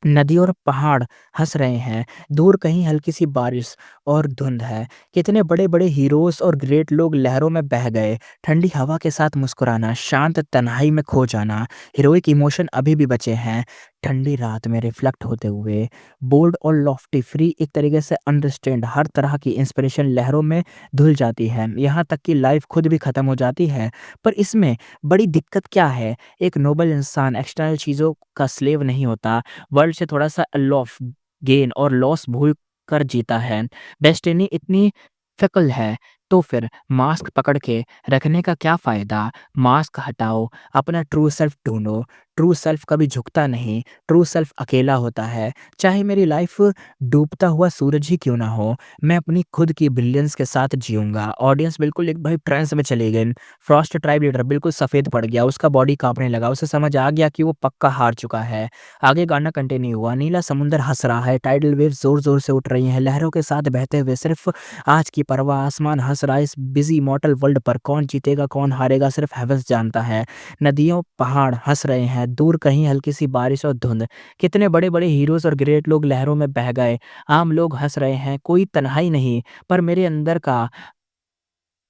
नदी और पहाड़ हँस रहे हैं, दूर कहीं हल्की-सी बारिश और धुंध है। कितने बड़े-बड़े हीरोज़ और ग्रेट लोग लहरों में बह गए। ठंडी हवा के साथ मुस्कुराना, शांत तन्हाई में खो जाना, हीरोइक इमोशन अभी भी बचे हैं। ठंडी रात में रिफ्लेक्ट होते हुए, बोल्ड और लॉफ्टी फ्री एक तरीके से अनरिस्ट्रेन्ड हर तरह की इंस्पिरेशन लहरों में धुल जाती है। यहाँ तक कि लाइफ खुद भी ख़त्म हो जाती है। पर इसमें बड़ी दिक्कत क्या है? एक नोबल इंसान एक्सटर्नल चीज़ों का स्लेव नहीं होता, वर्ल्ड से थोड़ा-सा अलॉफ गेन और लॉस भूल कर जीता है। डेस्टिनी इतनी फिकल है, तो फिर मास्क पकड़ के रखने का क्या फ़ायदा? मास्क हटाओ, अपना ट्रू सेल्फ ढूँढो। ट्रू सेल्फ कभी झुकता नहीं, ट्रू सेल्फ अकेला होता है। चाहे मेरी लाइफ डूबता हुआ सूरज ही क्यों ना हो, मैं अपनी खुद की ब्रिलियंस के साथ जीऊँगा। ऑडियंस बिल्कुल एक भाई ट्रांस में चली गई। फ्रॉस्ट ट्राइब लीडर बिल्कुल सफ़ेद पड़ गया, उसका बॉडी काँपने लगा, उसे समझ आ गया कि वो पक्का हार चुका है। आगे गाना कंटिन्यू हुआ, नीला समुंदर हँस रहा है, टाइडल वेव्स ज़ोर-ज़ोर से उठ रही हैं, लहरों के साथ बहते हुए सिर्फ़ आज की परवाह, आसमान हँस रहा है इस बिज़ी मॉर्टल वर्ल्ड पर, कौन जीतेगा, कौन हारेगा सिर्फ़ हेवंस जानता है। नदियों, पहाड़ हँस रहे हैं, दूर कहीं हल्की-सी बारिश और धुंध। कितने बड़े-बड़े हीरोज़ और ग्रेट लोग लहरों में बह गए, आम लोग हँस रहे हैं, कोई तन्हाई नहीं, पर मेरे अंदर का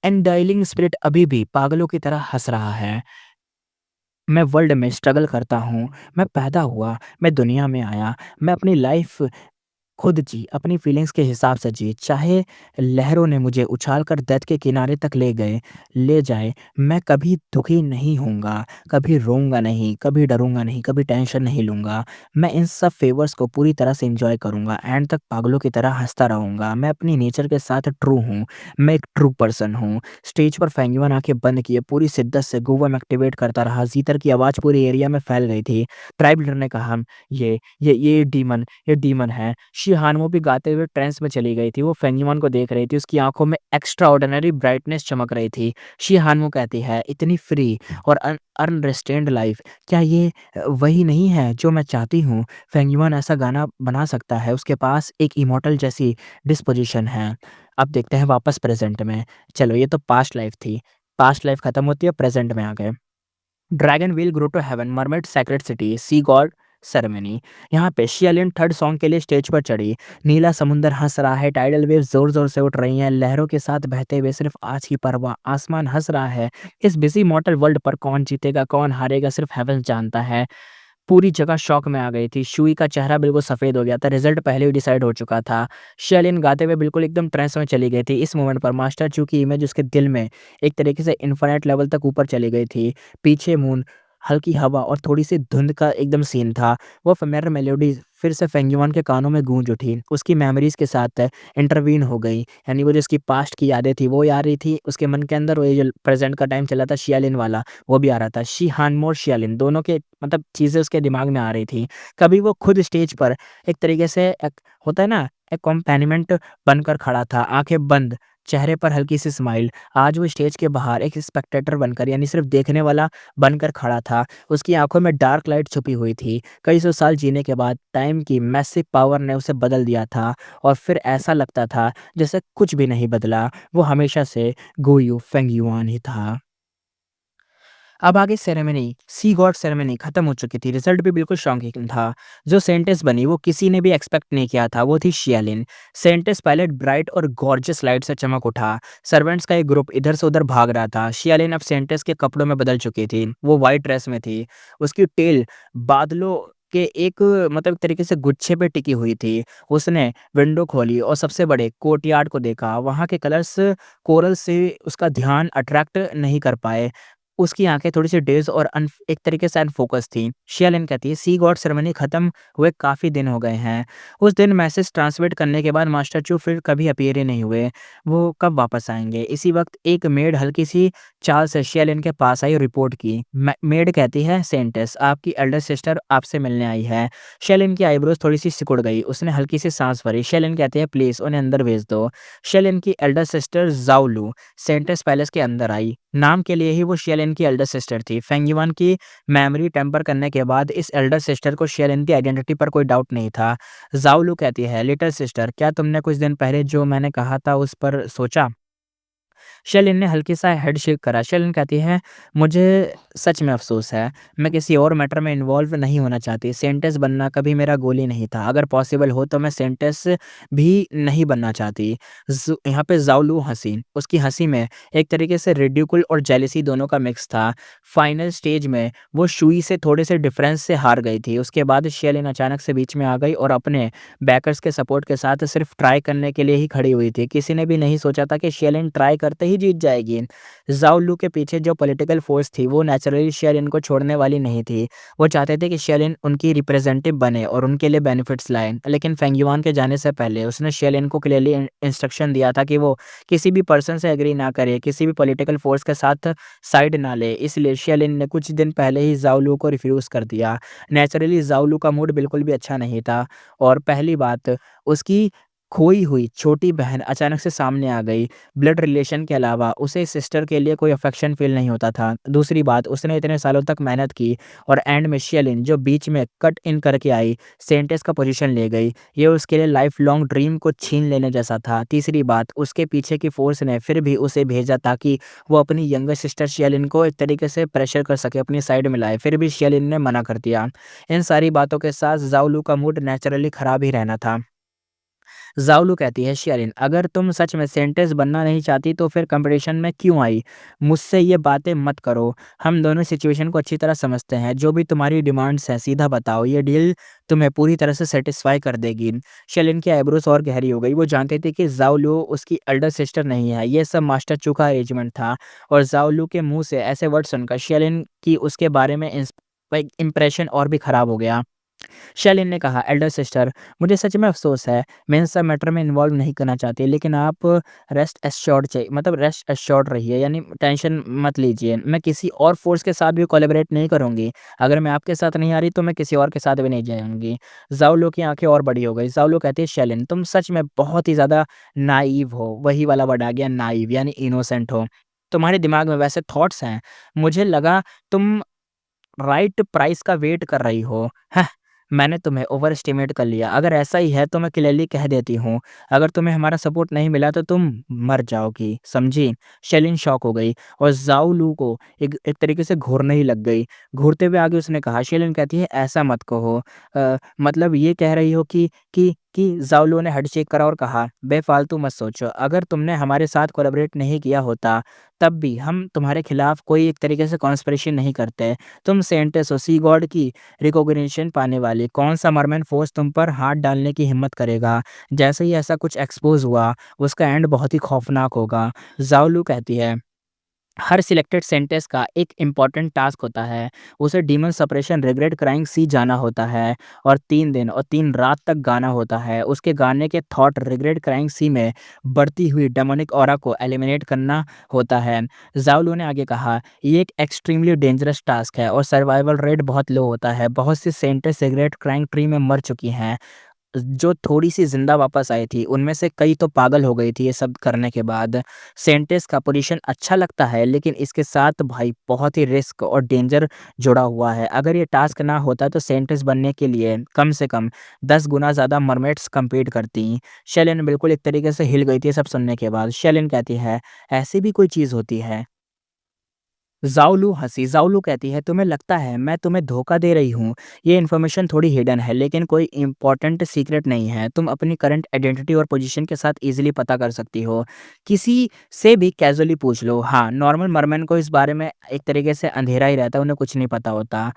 अनडाइलिंग स्पिरिट अभी भी पागलों की तरह हँस रहा है। मैं वर्ल्ड में स्ट्रगल करता हूँ, मैं पैदा हुआ, मैं दुनिया में आया, मैं अपनी लाइफ़ खुद जी, अपनी फीलिंग्स के हिसाब से जी, चाहे लहरों ने मुझे उछाल कर डेथ के किनारे तक ले जाए, मैं कभी दुखी नहीं होऊँगा, कभी रोऊँगा नहीं, कभी डरूँगा नहीं, कभी टेंशन नहीं लूँगा। मैं इन सब फेवर्स को पूरी तरह से एन्जॉय करूँगा, एंड तक पागलों की तरह हँसता रहूँगा। मैं अपनी नेचर के साथ ट्रू हूँ, मैं एक ट्रू पर्सन हूँ। स्टेज पर फेंगुआ ने आँखें बंद किए, पूरी शिद्दत से गूवम एक्टिवेट करता रहा, ज़ीतर की आवाज़ पूरे एरिया में फैल गई थी। ट्राइब लीडर ने कहा, ये डीमन है। शी हानवो भी गाते हुए ट्रांस में चली गई थी। वो फेंगयिमान को देख रही थी, उसकी आँखों में एक्स्ट्राऑर्डिनरी ब्राइटनेस चमक रही थी। शी हानवो कहती है, इतनी फ्री और अनरिस्ट्रेन्ड लाइफ़, क्या ये वही नहीं है जो मैं चाहती हूँ? फेंगयिमान ऐसा गाना बना सकता है, उसके पास एक इमॉर्टल जैसी डिस्पोज़िशन है। अब देखते हैं वापस प्रेज़ेंट में। चलो ये तो पास्ट लाइफ़ थी। पास्ट लाइफ़ खत्म होती है, प्रेज़ेंट में आ गए। Dragon wheel grow to heaven, mermaid secret city, sea god ceremony. यहाँ पे शियालिन थर्ड सॉन्ग के लिए स्टेज पर चढ़ी। नीला समुंदर हंस रहा है, टाइडल वेव्स जोर जोर से उठ रही हैं, लहरों के साथ बहते हुए सिर्फ आज की परवाह, आसमान हंस रहा है। इस बिजी मॉर्टल वर्ल्ड पर कौन जीतेगा, कौन हारेगा सिर्फ हेवन जानता है। पूरी जगह शॉक में आ गई थी। शुई का चेहरा बिल्कुल सफ़ेद हो गया था, रिज़ल्ट पहले ही डिसाइड हो चुका था। शेलिन गाते हुए बिल्कुल एकदम ट्रांस में चली गई थी। इस मोमेंट पर मास्टर चू की इमेज उसके दिल में एक तरीके से इन्फिनिट लेवल तक ऊपर चली गई थी। पीछे मून, हल्की हवा और थोड़ी-सी धुंध का एकदम सीन था। वो फ़ेमिलियर मेलोडी फिर से फेंगयिमान के कानों में गूंज उठी। उसकी मेमोरीज़ के साथ इंटरवीन हो गई। यानी वो जो उसकी पास्ट की यादें थी, वो आ रही थी उसके मन के अंदर, और ये जो प्रेज़ेंट का टाइम चला था शियालिन वाला, वो भी आ रहा था। शी हानमोर शियालिन दोनों के मतलब चीज़ें उसके दिमाग में आ रही थी। कभी वो खुद स्टेज पर एक तरीके से एक होता है ना, एक अकॉम्पेनिमेंट बनकर खड़ा था, आँखें बंद, चेहरे पर हल्की-सी स्माइल। आज वो स्टेज के बाहर एक स्पेक्टेटर बनकर, यानी सिर्फ़ देखने वाला बनकर खड़ा था। उसकी आँखों में डार्क लाइट छुपी हुई थी। कई सौ साल जीने के बाद टाइम की मैसिव पावर ने उसे बदल दिया था, और फिर ऐसा लगता था जैसे कुछ भी नहीं बदला। वो हमेशा से गुयू फेंगयुआन ही था। अब आगे सेरेमनी, सी गॉड सेरेमनी खत्म हो चुकी थी, रिजल्ट भी बिल्कुल शॉकिंग था। जो सेंटेंस बनी वो किसी ने भी एक्सपेक्ट नहीं किया था, वो थी शियालिन। सेंटेंस पायलट ब्राइट और गॉर्जियस लाइट से चमक उठा। सर्वेंट्स का एक ग्रुप इधर से उधर भाग रहा था। शियालिन अब सेंटेंस के कपड़ों में बदल चुकी थी। वो व्हाइट ड्रेस में थी। उसकी टेल बादलों के एक मतलब तरीके से गुच्छे पे टिकी हुई थी। उसने विंडो खोली और सबसे बड़े कोर्टयार्ड को देखा। वहाँ के कलर्स कोरल से उसका ध्यान अट्रैक्ट नहीं कर पाए। उसकी आँखें थोड़ी-सी डेज़ और एक तरीके से अनफ़ोकस थीं। शियालिन कहती है, सी गॉड सेरेमनी खत्म हुए काफ़ी दिन हो गए हैं। उस दिन मैसेज ट्रांसमिट करने के बाद मास्टर चू फिर कभी अपीयर ही नहीं हुए। वो कब वापस आएँगे? इसी वक़्त एक मेड हल्की-सी चाल से शियालिन के पास आई और रिपोर्ट की। मेड कहती है, सेंटेस आपकी एल्डर सिस्टर आपसे मिलने आई है। शियालिन की आईब्रोज़ थोड़ी-सी सिकुड़ गई। उसने हल्की-सी साँस भरी। शियालिन कहती है, प्लीज़ उन्हें अंदर भेज दो। शियालिन की एल्डर सिस्टर ज़ाओलू सेंटेस पैलेस के अंदर आई। नाम के लिए ही वो शियालिन की एल्डर सिस्टर थी। फेंगयिमान की मेमोरी टेम्पर करने के बाद इस एल्डर सिस्टर को शियालिन की आइडेंटिटी पर कोई डाउट नहीं था। ज़ाओलू कहती है, लिटिल सिस्टर क्या तुमने कुछ दिन पहले जो मैंने कहा था उस पर सोचा? शेलिन ने हल्की सा हेड शेक करा। शेलिन कहती है, मुझे सच में अफ़सोस है। मैं किसी और मैटर में इन्वॉल्व नहीं होना चाहती। सेंटेंस बनना कभी मेरा गोल ही नहीं था। अगर पॉसिबल हो तो मैं सेंटेंस भी नहीं बनना चाहती। यहाँ पे ज़ाओलू हँसी। उसकी हँसी में एक तरीके से रिडिकुल और जेलसी दोनों का मिक्स था। फाइनल स्टेज में वो शुई से थोड़े से डिफरेंस से हार गई थी। उसके बाद शेलिन अचानक से बीच में आ गई और अपने बैकर्स के सपोर्ट के साथ सिर्फ ट्राई करने के लिए ही खड़ी हुई थी। किसी ने भी नहीं सोचा था कि शेलिन ट्राई करते ही जीत जाएगी। ज़ाओ लू के पीछे जो पॉलिटिकल फोर्स थी वो नेचुरली शेलिन को छोड़ने वाली नहीं थी। वो चाहते थे कि शेलिन उनकी रिप्रेजेंटेटिव बने और उनके लिए बेनिफिट्स लाए। लेकिन फेंग युआन के जाने से पहले उसने शेलिन को क्लियरली इंस्ट्रक्शन दिया था कि वो किसी भी पर्सन से एग्री ना करे, किसी भी पॉलिटिकल फोर्स के साथ साइड ना ले। इसलिए शेलिन ने कुछ दिन पहले ही ज़ाओ लू को रिफ्यूज़ कर दिया। नेचुरली ज़ाओ लू का मूड बिल्कुल भी अच्छा नहीं था और पहली बात, उसकी खोई हुई छोटी बहन अचानक से सामने आ गई। ब्लड रिलेशन के अलावा उसे सिस्टर के लिए कोई अफेक्शन फ़ील नहीं होता था। दूसरी बात, उसने इतने सालों तक मेहनत की और एंड में शेलिन जो बीच में कट इन करके आई, सेंटेंस का पोज़ीशन ले गई। ये उसके लिए लाइफ़ लॉन्ग ड्रीम को छीन लेने जैसा था। तीसरी बात, उसके पीछे की फ़ोर्स ने फिर भी उसे भेजा ताकि वो अपनी यंगर सिस्टर शेलिन को एक तरीके से प्रेशर कर सके, अपनी साइड में लाए। फिर भी शेलिन ने मना कर दिया। इन सारी बातों के साथ ज़ाओ लू का मूड नेचुरली ख़राब ही रहना था। ज़ाओलू कहती है, शेरिन अगर तुम सच में सेंटेंस बनना नहीं चाहती तो फिर कंपटीशन में क्यों आई? मुझसे ये बातें मत करो। हम दोनों सिचुएशन को अच्छी तरह समझते हैं। जो भी तुम्हारी डिमांड्स हैं सीधा बताओ। ये डील तुम्हें पूरी तरह से सैटिस्फाई कर देगी। शेलिन की आईब्रोज और गहरी हो गई। वो जानती थी कि ज़ाओलू उसकी एल्डर सिस्टर नहीं है। ये सब मास्टर चू का अरेंजमेंट था और ज़ाओलू के मुँह से ऐसे वर्ड सुनकर शेलिन की उसके बारे में इंप्रेशन और भी खराब हो गया। शेलिन ने कहा, एल्डर सिस्टर, मुझे सच में अफ़सोस है, मैं इन सब मैटर में इन्वॉल्व नहीं करना चाहती, लेकिन आप रेस्ट एश्योर्ड रहिए, यानी टेंशन मत लीजिए। मैं किसी और फ़ोर्स के साथ भी कोलैबोरेट नहीं करूँगी। अगर मैं आपके साथ नहीं आ रही तो मैं किसी और के साथ भी नहीं जाऊँगी। ज़ाओलू की आँखें और बड़ी हो गई। ज़ाओलू कहती है, शेलिन तुम सच में बहुत ही ज़्यादा नाइव हो। वही वाला वर्ड आ गया, नाइव, यानी इनोसेंट हो। तुम्हारे दिमाग में वैसे थॉट्स हैं। मुझे लगा तुम राइट प्राइस का वेट कर रही हो। हह! मैंने तुम्हें ओवर एस्टिमेट कर लिया। अगर ऐसा ही है तो मैं क्लियरली कह देती हूँ, अगर तुम्हें हमारा सपोर्ट नहीं मिला तो तुम मर जाओगी, समझी? शेलिन शॉक हो गई और ज़ाओ लू को एक एक तरीके से घूरने ही लग गई। घूरते हुए आगे उसने कहा, शेलिन कहती है, ऐसा मत कहो। मतलब ये कह रही हो कि ज़ाओ लू ने हेड शेक करा और कहा, बेफ़ालतू मत सोचो। अगर तुमने हमारे साथ कोलैबोरेट नहीं किया होता, तब भी हम तुम्हारे खिलाफ कोई एक तरीके से कॉन्स्पिरेसी नहीं करते। तुम सेंटेंस हो, सी गॉड की रिकॉग्निशन पाने वाली। कौन-सा मरमैन फ़ोर्स तुम पर हाथ डालने की हिम्मत करेगा? जैसे ही ऐसा कुछ एक्सपोज़ हुआ, उसका एंड बहुत ही खौफ़नाक होगा। ज़ाओ लू कहती है, हर सिलेक्टेड सेंटेंस का एक इम्पॉर्टेंट टास्क होता है। उसे डीमन सेपरेशन रिग्रेट क्राइंग सी जाना होता है और 3 दिन और 3 रात तक गाना होता है। उसके गाने के थॉट रिग्रेट क्राइंग सी में बढ़ती हुई डेमोनिक ऑरा को एलिमिनेट करना होता है। ज़ाओलू ने आगे कहा, ये एक एक्सट्रीमली डेंजरस टास्क है और सर्वाइवल रेट बहुत लो होता है। बहुत सी सेंटेंस रिग्रेट क्राइंग ट्री में मर चुकी हैं। जो थोड़ी-सी ज़िंदा वापस आई थी, उनमें से कई तो पागल हो गई थी ये सब करने के बाद। सेंटेंस का पोज़ीशन अच्छा लगता है, लेकिन इसके साथ भाई बहुत ही रिस्क और डेंजर जुड़ा हुआ है। अगर ये टास्क ना होता तो सेंटेंस बनने के लिए कम से कम 10 गुना ज़्यादा मरमेड्स कम्पीट करतीं। शेलिन बिल्कुल एक तरीके से हिल गई थी ये सब सुनने के बाद। शेलिन कहती है, ऐसी भी कोई चीज़ होती है? ज़ाओलू हँसी। ज़ाओलू कहती है, तुम्हें लगता है मैं तुम्हें धोखा दे रही हूँ? ये इन्फॉर्मेशन थोड़ी हिडन है, लेकिन कोई इम्पोर्टेंट सीक्रेट नहीं है। तुम अपनी करंट आइडेंटिटी और पोजीशन के साथ ईज़िली पता कर सकती हो। किसी से भी कैज़ुअली पूछ लो। हाँ, नॉर्मल मरमैन को इस बारे में एक तरीके से अंधेरा ही रहता है, उन्हें कुछ नहीं पता होता।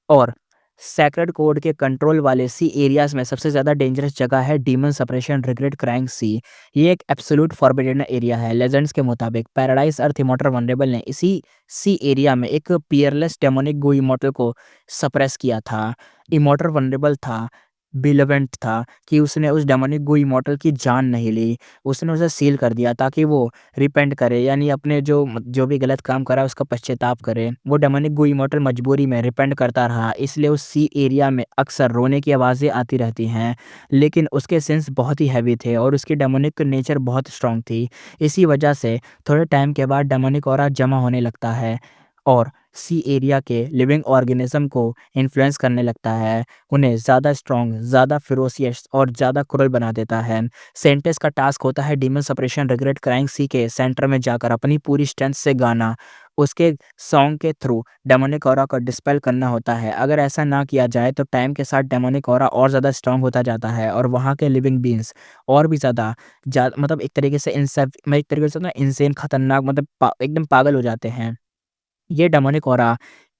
और सैक्रेड कोड के कंट्रोल वाले सी एरियाज़ में सबसे ज़्यादा डेंजरस जगह है डीमन सेपरेशन रिग्रेट क्राइंग सी। ये एक एब्सोल्यूट फॉरबिडन एरिया है। लेजेंड्स के मुताबिक पैराडाइज़ अर्थ इमॉर्टल वल्नरेबल ने इसी सी एरिया में एक पियरलेस डेमोनिक गो इमॉर्टल को सप्रेस किया था। इमॉर्टल वल्नरेबल था, बिलीवेंट था कि उसने उस डेमोनिक गो इमॉर्टल की जान नहीं ली। उसने उसे सील कर दिया ताकि वो रिपेंट करे, यानी अपने जो भी गलत काम करा उसका पश्चाताप करे। वो डेमोनिक गो इमॉर्टल मजबूरी में रिपेंट करता रहा, इसलिए उस सी एरिया में अक्सर रोने की आवाज़ें आती रहती हैं। लेकिन उसके सेंस बहुत ही हैवी थे और उसकी डेमोनिक नेचर बहुत स्ट्रॉन्ग थी। इसी वजह से थोड़े टाइम के बाद डेमोनिक ऑरा जमा होने लगता है और सी एरिया के लिविंग ऑर्गेनिज्म को इन्फ्लुएंस करने लगता है, उन्हें ज़्यादा स्ट्रॉन्ग, ज़्यादा फेरोसियस और ज़्यादा क्रूर बना देता है। सेंटेस का टास्क होता है डीमन सप्रेशन रिग्रेट क्राइंग सी के सेंटर में जाकर अपनी पूरी स्ट्रेंथ से गाना, उसके सॉन्ग के थ्रू डेमोनिक ऑरा को डिस्पेल करना होता है। अगर ऐसा ना किया जाए तो टाइम के साथ डेमोनिक ऑरा और ज़्यादा स्ट्रॉन्ग होता जाता है और वहाँ के लिविंग बीइंग्स और भी ज़्यादा मतलब एक तरीके से एक तरीके से ना इनसेन खतरनाक मतलब एकदम पागल हो जाते हैं। ये डेमोनिक ऑरा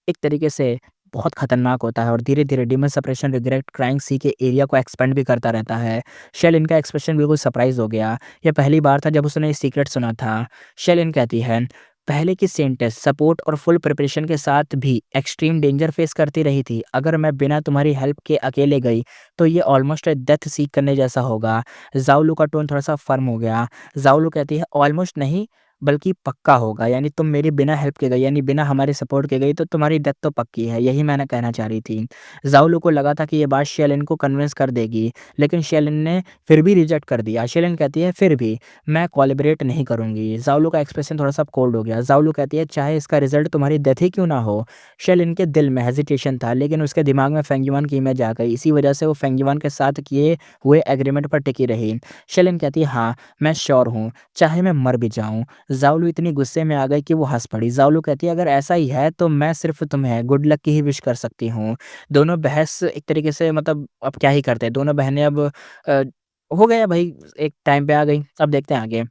एक तरीके से बहुत खतरनाक होता है और धीरे-धीरे डीमन सप्रेशन रिग्रेट क्राइंग सी के एरिया को एक्सपेंड भी करता रहता है। शेलिन का एक्सप्रेशन बिल्कुल सरप्राइज़ हो गया। ये पहली बार था जब उसने ये सीक्रेट सुना था। शेलिन कहती है, "पहले की सेंटेंस सपोर्ट और फुल प्रिपरेशन के साथ भी एक्सट्रीम डेंजर फेस करती रही थी। अगर मैं बिना तुम्हारी हेल्प के अकेले गई, तो ये ऑलमोस्ट डेथ सीक करने जैसा होगा।" ज़ाओलू का टोन थोड़ा-सा फ़र्म हो गया। ज़ाओलू कहती है, "ऑलमोस्ट नहीं, बल्कि पक्का होगा, यानी तुम मेरी बिना हेल्प के गई, यानी बिना हमारे सपोर्ट के गई तो तुम्हारी डेथ तो पक्की है, यही मैंने कहना चाह रही थी। ज़ाओलू को लगा था कि ये बात शेलिन को कन्विंस कर देगी, लेकिन शेलिन ने फिर भी रिजेक्ट कर दिया। शेलिन कहती है फिर भी मैं कोलैबोरेट नहीं करूँगी। ज़ाओलू का एक्सप्रेशन थोड़ा-सा कोल्ड हो गया। ज़ाओलू कहती है चाहे इसका रिज़ल्ट तुम्हारी डेथ ही क्यों ना हो। शेलिन के दिल में हेजिटेशन था, लेकिन उसके दिमाग में फेंगयुआन की इमेज आ गई। इसी वजह से वो फेंगयुआन के साथ किए हुए एग्रीमेंट पर टिकी रही। शेलिन कहती है हाँ, मैं श्योर हूँ, चाहे मैं मर भी जाऊँ। ज़ाओलू इतनी गुस्से में आ गई कि वो हँस पड़ी। ज़ाओलू कहती है अगर ऐसा ही है तो मैं सिर्फ़ तुम्हें गुड लक की ही विश कर सकती हूँ। दोनों बहस एक तरीके से मतलब अब क्या ही करते हैं, दोनों बहनें अब अ, हो गया भई एक टाइम पे आ गई। अब देखते हैं आगे।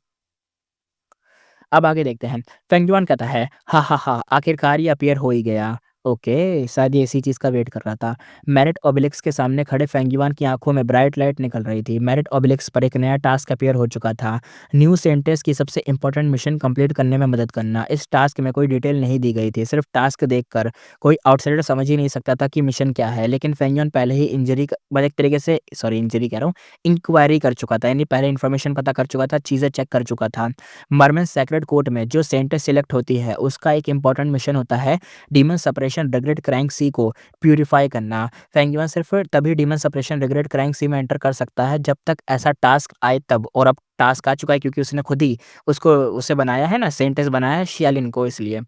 अब आगे देखते हैं। फेंगजुआन कहता है, "हा, हा, हा! आखिरकार ये अपीयर हो ही गया। ओके, शायद ये इसी चीज़ का वेट कर रहा था।" मैरिट ओबेलिस्क के सामने खड़े फेंगयुआन की आँखों में ब्राइट लाइट निकल रही थी। मैरिट ओबेलिस्क पर एक नया टास्क अपीयर हो चुका था। न्यू सेंटेंस की सबसे इम्पोर्टेंट मिशन कंप्लीट करने में मदद करना। इस टास्क में कोई डिटेल नहीं दी गई थी, सिर्फ़ टास्क देखकर कोई आउटसाइडर समझ ही नहीं सकता था कि मिशन क्या है। लेकिन फेंगयुआन पहले ही इंजरी क मतलब एक तरीके से सॉरी इंजरी कह रहा हूँ, इंक्वायरी कर चुका था, यानी पहले इन्फॉर्मेशन पता कर चुका था, चीज़ें चेक कर चुका था। मर्मन सेक्रेड कोर्ट में जो सेंटेंस सिलेक्ट होती है, उसका एक इम्पोर्टेंट मिशन होता है डीमन सप्रेशन रिग्रेट क्राइंग सी को प्यूरीफाई करना। फेंगयुआन सिर्फ़ तभी डीमन सप्रेशन रिग्रेट क्राइंग सी में एंटर कर सकता है जब तक ऐसा टास्क आए तब, और अब टास्क आ चुका है क्योंकि उसने खुद ही उसको उसे बनाया है ना, सेंटेंस बनाया है शियालिन को इसलिए।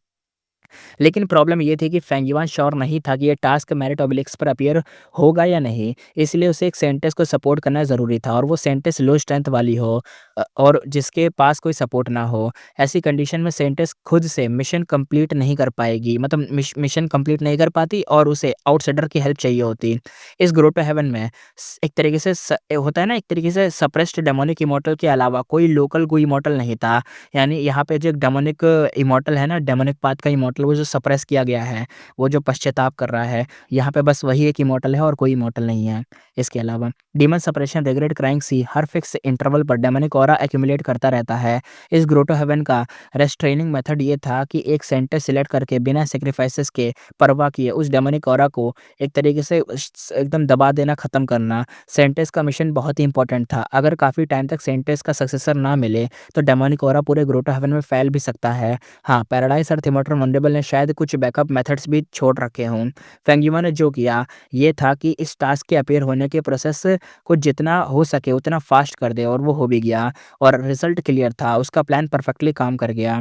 लेकिन प्रॉब्लम ये थी कि फेंगयुआन श्योर नहीं था कि ये टास्क मेरिट ओबेलिस्क पर अपीयर होगा या नहीं, इसलिए उसे एक सेंटेंस को सपोर्ट करना ज़रूरी था और वो सेंटेंस लो स्ट्रेंथ वाली हो और जिसके पास कोई सपोर्ट ना हो। ऐसी कंडीशन में सेंटेंस खुद से मिशन कंप्लीट नहीं कर पाएगी, मतलब मिशन कंप्लीट नहीं कर पाती और उसे आउटसाइडर की हेल्प चाहिए होती। इस ग्रोटो हेवन में एक तरीके से होता है ना, एक तरीके से सप्रेस्ड डेमोनिक इमॉर्टल के अलावा कोई लोकल कोई इमॉर्टल नहीं था। यानी यहाँ पे जो डेमोनिक इमॉर्टल है ना, डेमोनिक पाथ का इमॉर्टल वो जो सप्रेस किया गया है, वो जो पश्चाताप कर रहा है, यहाँ पे बस वही एक इमॉर्टल है और कोई इमॉर्टल नहीं है इसके अलावा। डीमन सप्रेशन रिग्रेट क्राइंग सी हर फिक्स इंटरवल पर डेमोनिक ऑरा एक्यूमुलेट करता रहता है। इस ग्रोटो हेवन का रेस्ट्रेनिंग मेथड ये था कि एक सेंटर सिलेक्ट करके बिना सैक्रिफाइसेस के परवाह किए उस डेमोनिक ऑरा को एक तरीके से एकदम दबा देना, ख़त्म करना। सेंटेंस का मिशन बहुत ही इंपॉर्टेंट था। अगर काफ़ी टाइम तक सेंटेंस का सक्सेसर ना मिले तो डेमोनिक ऑरा पूरे ग्रोटो हेवन में फैल भी सकता है। हाँ, पैराडाइज़ और थिमोटर मंडेबल ने शायद कुछ बैकअप मेथड्स भी छोड़ रखे हों। फेंगयुआ ने जो किया, ये था कि इस टास्क के अपीयर होने के प्रोसेस को जितना हो सके उतना फ़ास्ट कर दे और वो हो भी गया और रिज़ल्ट क्लियर था। उसका प्लान परफेक्टली काम कर गया।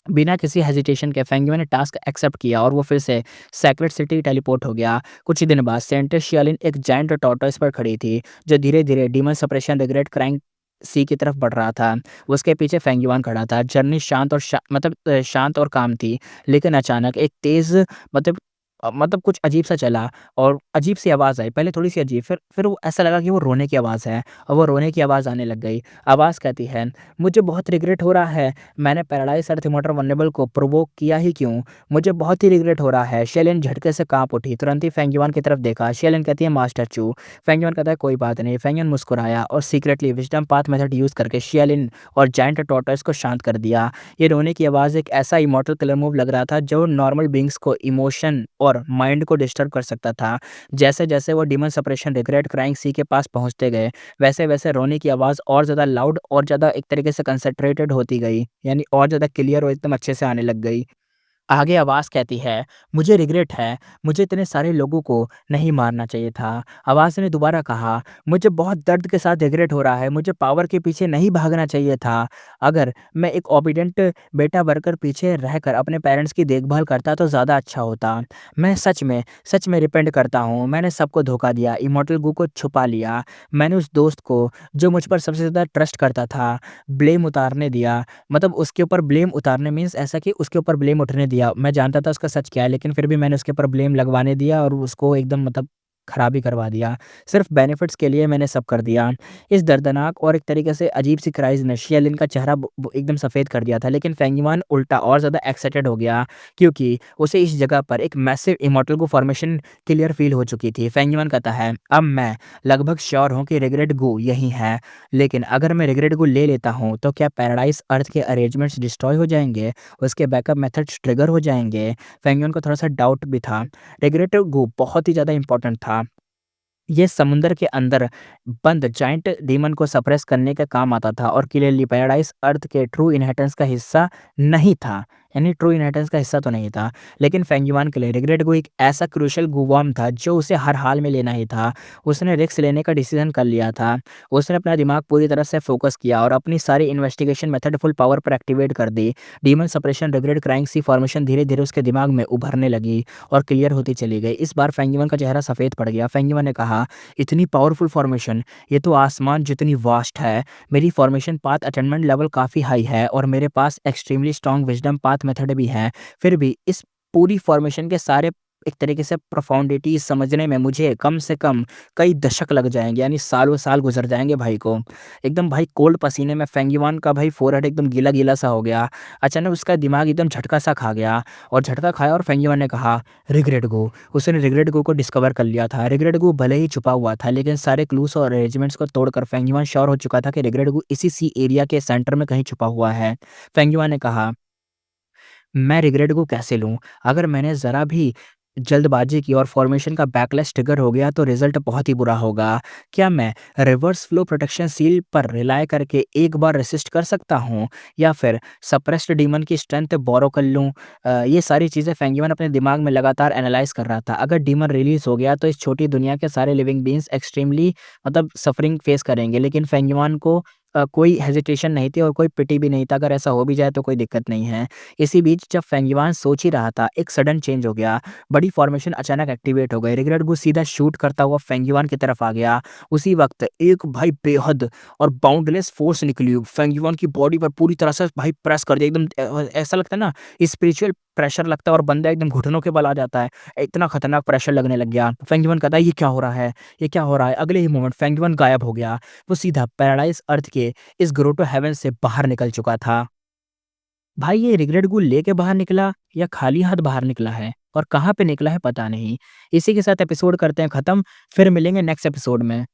बिना किसी हेजिटेशन के फेंगयुआ ने टास्क एक्सेप्ट किया और वो फिर से सेक्रेट सिटी टेलीपोर्ट हो गया। कुछ ही दिन बाद सेंटेंस शियालिन एक जायंट टॉर्टोइस पर खड़ी थी, जो धीरे-धीरे डीमन सप्रेशन रिग्रेट क्राइंग सी की तरफ बढ़ रहा था। उसके पीछे फेंगयुआन खड़ा था। जर्नी शांत और शांत और काम थी, लेकिन अचानक एक तेज़ मतलब मतलब कुछ अजीब-सा चला और अजीब-सी आवाज़ आई। पहले थोड़ी-सी अजीब, फिर वो ऐसा लगा कि वो रोने की आवाज़ है और वो रोने की आवाज़ आने लग गई। आवाज़ कहती है, "मुझे बहुत रिग्रेट हो रहा है। मैंने पैराडाइज़ अर्थ इमॉर्टल वल्नरेबल को प्रोवोक किया ही क्यों? मुझे बहुत ही रिग्रेट हो रहा है।" शेलिन झटके से काँप उठी, तुरंत ही फेंगयुआन की तरफ देखा। शेलिन कहती है, "मास्टर चू।" फेंगयुआन कहता है, "कोई बात नहीं।" फेंगयुआन मुस्कुराया और secretly wisdom path method use करके शेलिन और जायंट टॉर्टोइस को शांत कर दिया। ये रोने की आवाज़ एक ऐसा इमॉर्टल किलर मूव लग रहा था जो नॉर्मल बीइंग्स को इमोशन और माइंड को डिस्टर्ब कर सकता था। जैसे-जैसे वो डीमन सप्रेशन रिग्रेट क्राइंग सी के पास पहुँचते गए, वैसे-वैसे रोने की आवाज़ और ज़्यादा लाउड और ज़्यादा एक तरीके से कंसंट्रेटेड होती गई, यानी और ज़्यादा क्लियर और एकदम अच्छे से आने लग गई। आगे आवाज़ कहती है, "मुझे रिग्रेट है, मुझे इतने सारे लोगों को नहीं मारना चाहिए था।" आवाज़ ने दोबारा कहा, "मुझे बहुत दर्द के साथ रिग्रेट हो रहा है, मुझे पावर के पीछे नहीं भागना चाहिए था। अगर मैं एक ओबीडिएंट बेटा बनकर पीछे रहकर अपने पेरेंट्स की देखभाल करता तो ज़्यादा अच्छा होता। मैं सच में रिपेंट करता हूँ, मैंने सबको धोखा दिया, इमॉर्टल गू को छुपा लिया। मैंने उस दोस्त को, जो मुझ पर सबसे ज़्यादा ट्रस्ट करता था, ब्लेम उतारने दिया। मतलब उसके ऊपर ब्लेम उतारने मीन्स ऐसा कि उसके ऊपर ब्लेम उठने दिया। मैं जानता था उसका सच क्या है, लेकिन फिर भी मैंने उसके ऊपर ब्लेम लगवाने दिया और उसको एकदम मतलब खराबी करवा दिया। सिर्फ़ बेनिफिट्स के लिए मैंने सब कर दिया। इस दर्दनाक और एक तरीके से अजीब-सी क्राइज़ ने शियालिन का चेहरा ब एकदम सफ़ेद कर दिया था, लेकिन फेंगयुआन उल्टा और ज़्यादा एक्साइटेड हो गया, क्योंकि उसे इस जगह पर एक मैसिव इमॉर्टल गू फॉर्मेशन क्लियर फ़ील हो चुकी थी। फेंगयुआन कहता है, "अब मैं लगभग श्योर हूँ कि रिग्रेट गू यही है। लेकिन अगर मैं रिग्रेट को ले लेता हूँ, तो क्या पैराडाइज़ अर्थ के अरेंजमेंट्स डिस्ट्रॉय हो जाएँगे? उसके बैकअप मेथड्स ट्रिगर हो जाएँगे?" फेंगयुन को थोड़ा-सा डाउट भी था। रिग्रेट गो बहुत ही ज़्यादा इम्पोर्टेंट था। ये समुंदर के अंदर बंद जायंट डीमन को सप्रेस करने का काम आता था और क्लियरली पैराडाइज़ अर्थ के ट्रू इनहेरिटेंस का हिस्सा नहीं था। यानी ट्रू इनहेरिटेंस का हिस्सा तो नहीं था। लेकिन फेंगयुआन के लिए रिग्रेट गो एक ऐसा क्रूशियल गूवर्म था जो उसे हर हाल में लेना ही था। उसने रिस्क लेने का डिसीज़न कर लिया था। उसने अपना दिमाग पूरी तरह से फ़ोकस किया और अपनी सारी इन्वेस्टिगेशन मेथड फुल पावर पर एक्टिवेट कर दी। डीमन सप्रेशन, रिग्रेट, क्राइंग सी फॉर्मेशन धीरे-धीरे उसके दिमाग में उभरने लगी और क्लियर होती चली गई। इस बार फेंगयुआन का चेहरा सफ़ेद पड़ गया। फेंगयुआन ने कहा, "इतनी पावरफुल फॉर्मेशन, ये तो आसमान जितनी वास्ट है। मेरी फॉर्मेशन पाथ अटेनमेंट लेवल काफ़ी हाई है और मेरे पास extremely strong wisdom path method भी है। फिर भी इस पूरी फॉर्मेशन के सारे एक तरीके से प्रोफाउंडिटी समझने में मुझे कम से कम कई दशक लग जाएँगे, यानी सालों-साल गुज़र जाएँगे भाई को।" एकदम भाई कोल्ड पसीने में फेंगयुआन का भाई फ़ोरहेड एकदम गीला-गीला सा हो गया। अचानक उसका दिमाग एकदम झटका सा खा गया और झटका खाया और फेंगयुआन ने कहा, "रिग्रेट गो।" उसने रिग्रेट गो को डिस्कवर कर लिया था। रिग्रेट गो भले ही छुपा हुआ था, लेकिन सारे क्लूज़ और अरेंजमेंट्स को तोड़कर फेंगयुआन श्योर हो चुका था कि रिग्रेट गो इसी सी एरिया के सेंटर में कहीं छुपा हुआ है। फेंगयुआन ने कहा, "मैं रिग्रेट को कैसे लूँ? अगर मैंने ज़रा भी जल्दबाज़ी की और फ़ॉर्मेशन का बैकलैश ट्रिगर हो गया तो रिज़ल्ट बहुत ही बुरा होगा। क्या मैं रिवर्स फ्लो प्रोटेक्शन सील पर रिलाय करके एक बार रेसिस्ट कर सकता हूँ या फिर सप्रेस्ड डीमन की स्ट्रेंथ बोरो कर लूँ?" ये सारी चीज़ें फेंगयुआन अपने दिमाग में लगातार एनालाइज़ कर रहा था। अगर डीमन रिलीज़ हो गया तो इस छोटी दुनिया के सारे लिविंग बीइंग्स एक्सट्रीमली मतलब सफ़रिंग फ़ेस करेंगे, लेकिन फेंगयुआन को कोई हेजिटेशन नहीं थी और कोई पिटी भी नहीं था। अगर ऐसा हो भी जाए तो कोई दिक्कत नहीं है। इसी बीच जब फेंगयुआन सोच ही रहा था, एक सडन चेंज हो गया। बड़ी फॉर्मेशन अचानक एक्टिवेट हो गई। रिग्रेट गो सीधा शूट करता हुआ फेंगयुआन की तरफ आ गया। उसी वक़्त एक भाई बेहद और बाउंडलेस फ़ोर्स निकली, फेंगयुआन की बॉडी पर पूरी तरह से भाई प्रेस कर दिया। एकदम ऐसा लगता है ना, स्पिरिचुअल प्रेशर लगता है और बंदा एकदम घुटनों के बल आ जाता है। इतना खतरनाक प्रेशर लगने लग गया। फेंगयुआन कहता है, "ये क्या हो रहा है? ये क्या हो रहा है?" अगले ही मोमेंट फेंगयुआन गायब हो गया। वो सीधा पैराडाइज़ अर्थ के इस ग्रोटो हेवन से बाहर निकल चुका था। भाई ये रिग्रेट गू लेके बाहर निकला या खाली हाथ बाहर निकला है और कहाँ पे निकला है पता नहीं। इसी के साथ एपिसोड करते हैं खत्म, फिर मिलेंगे नेक्स्ट एपिसोड में।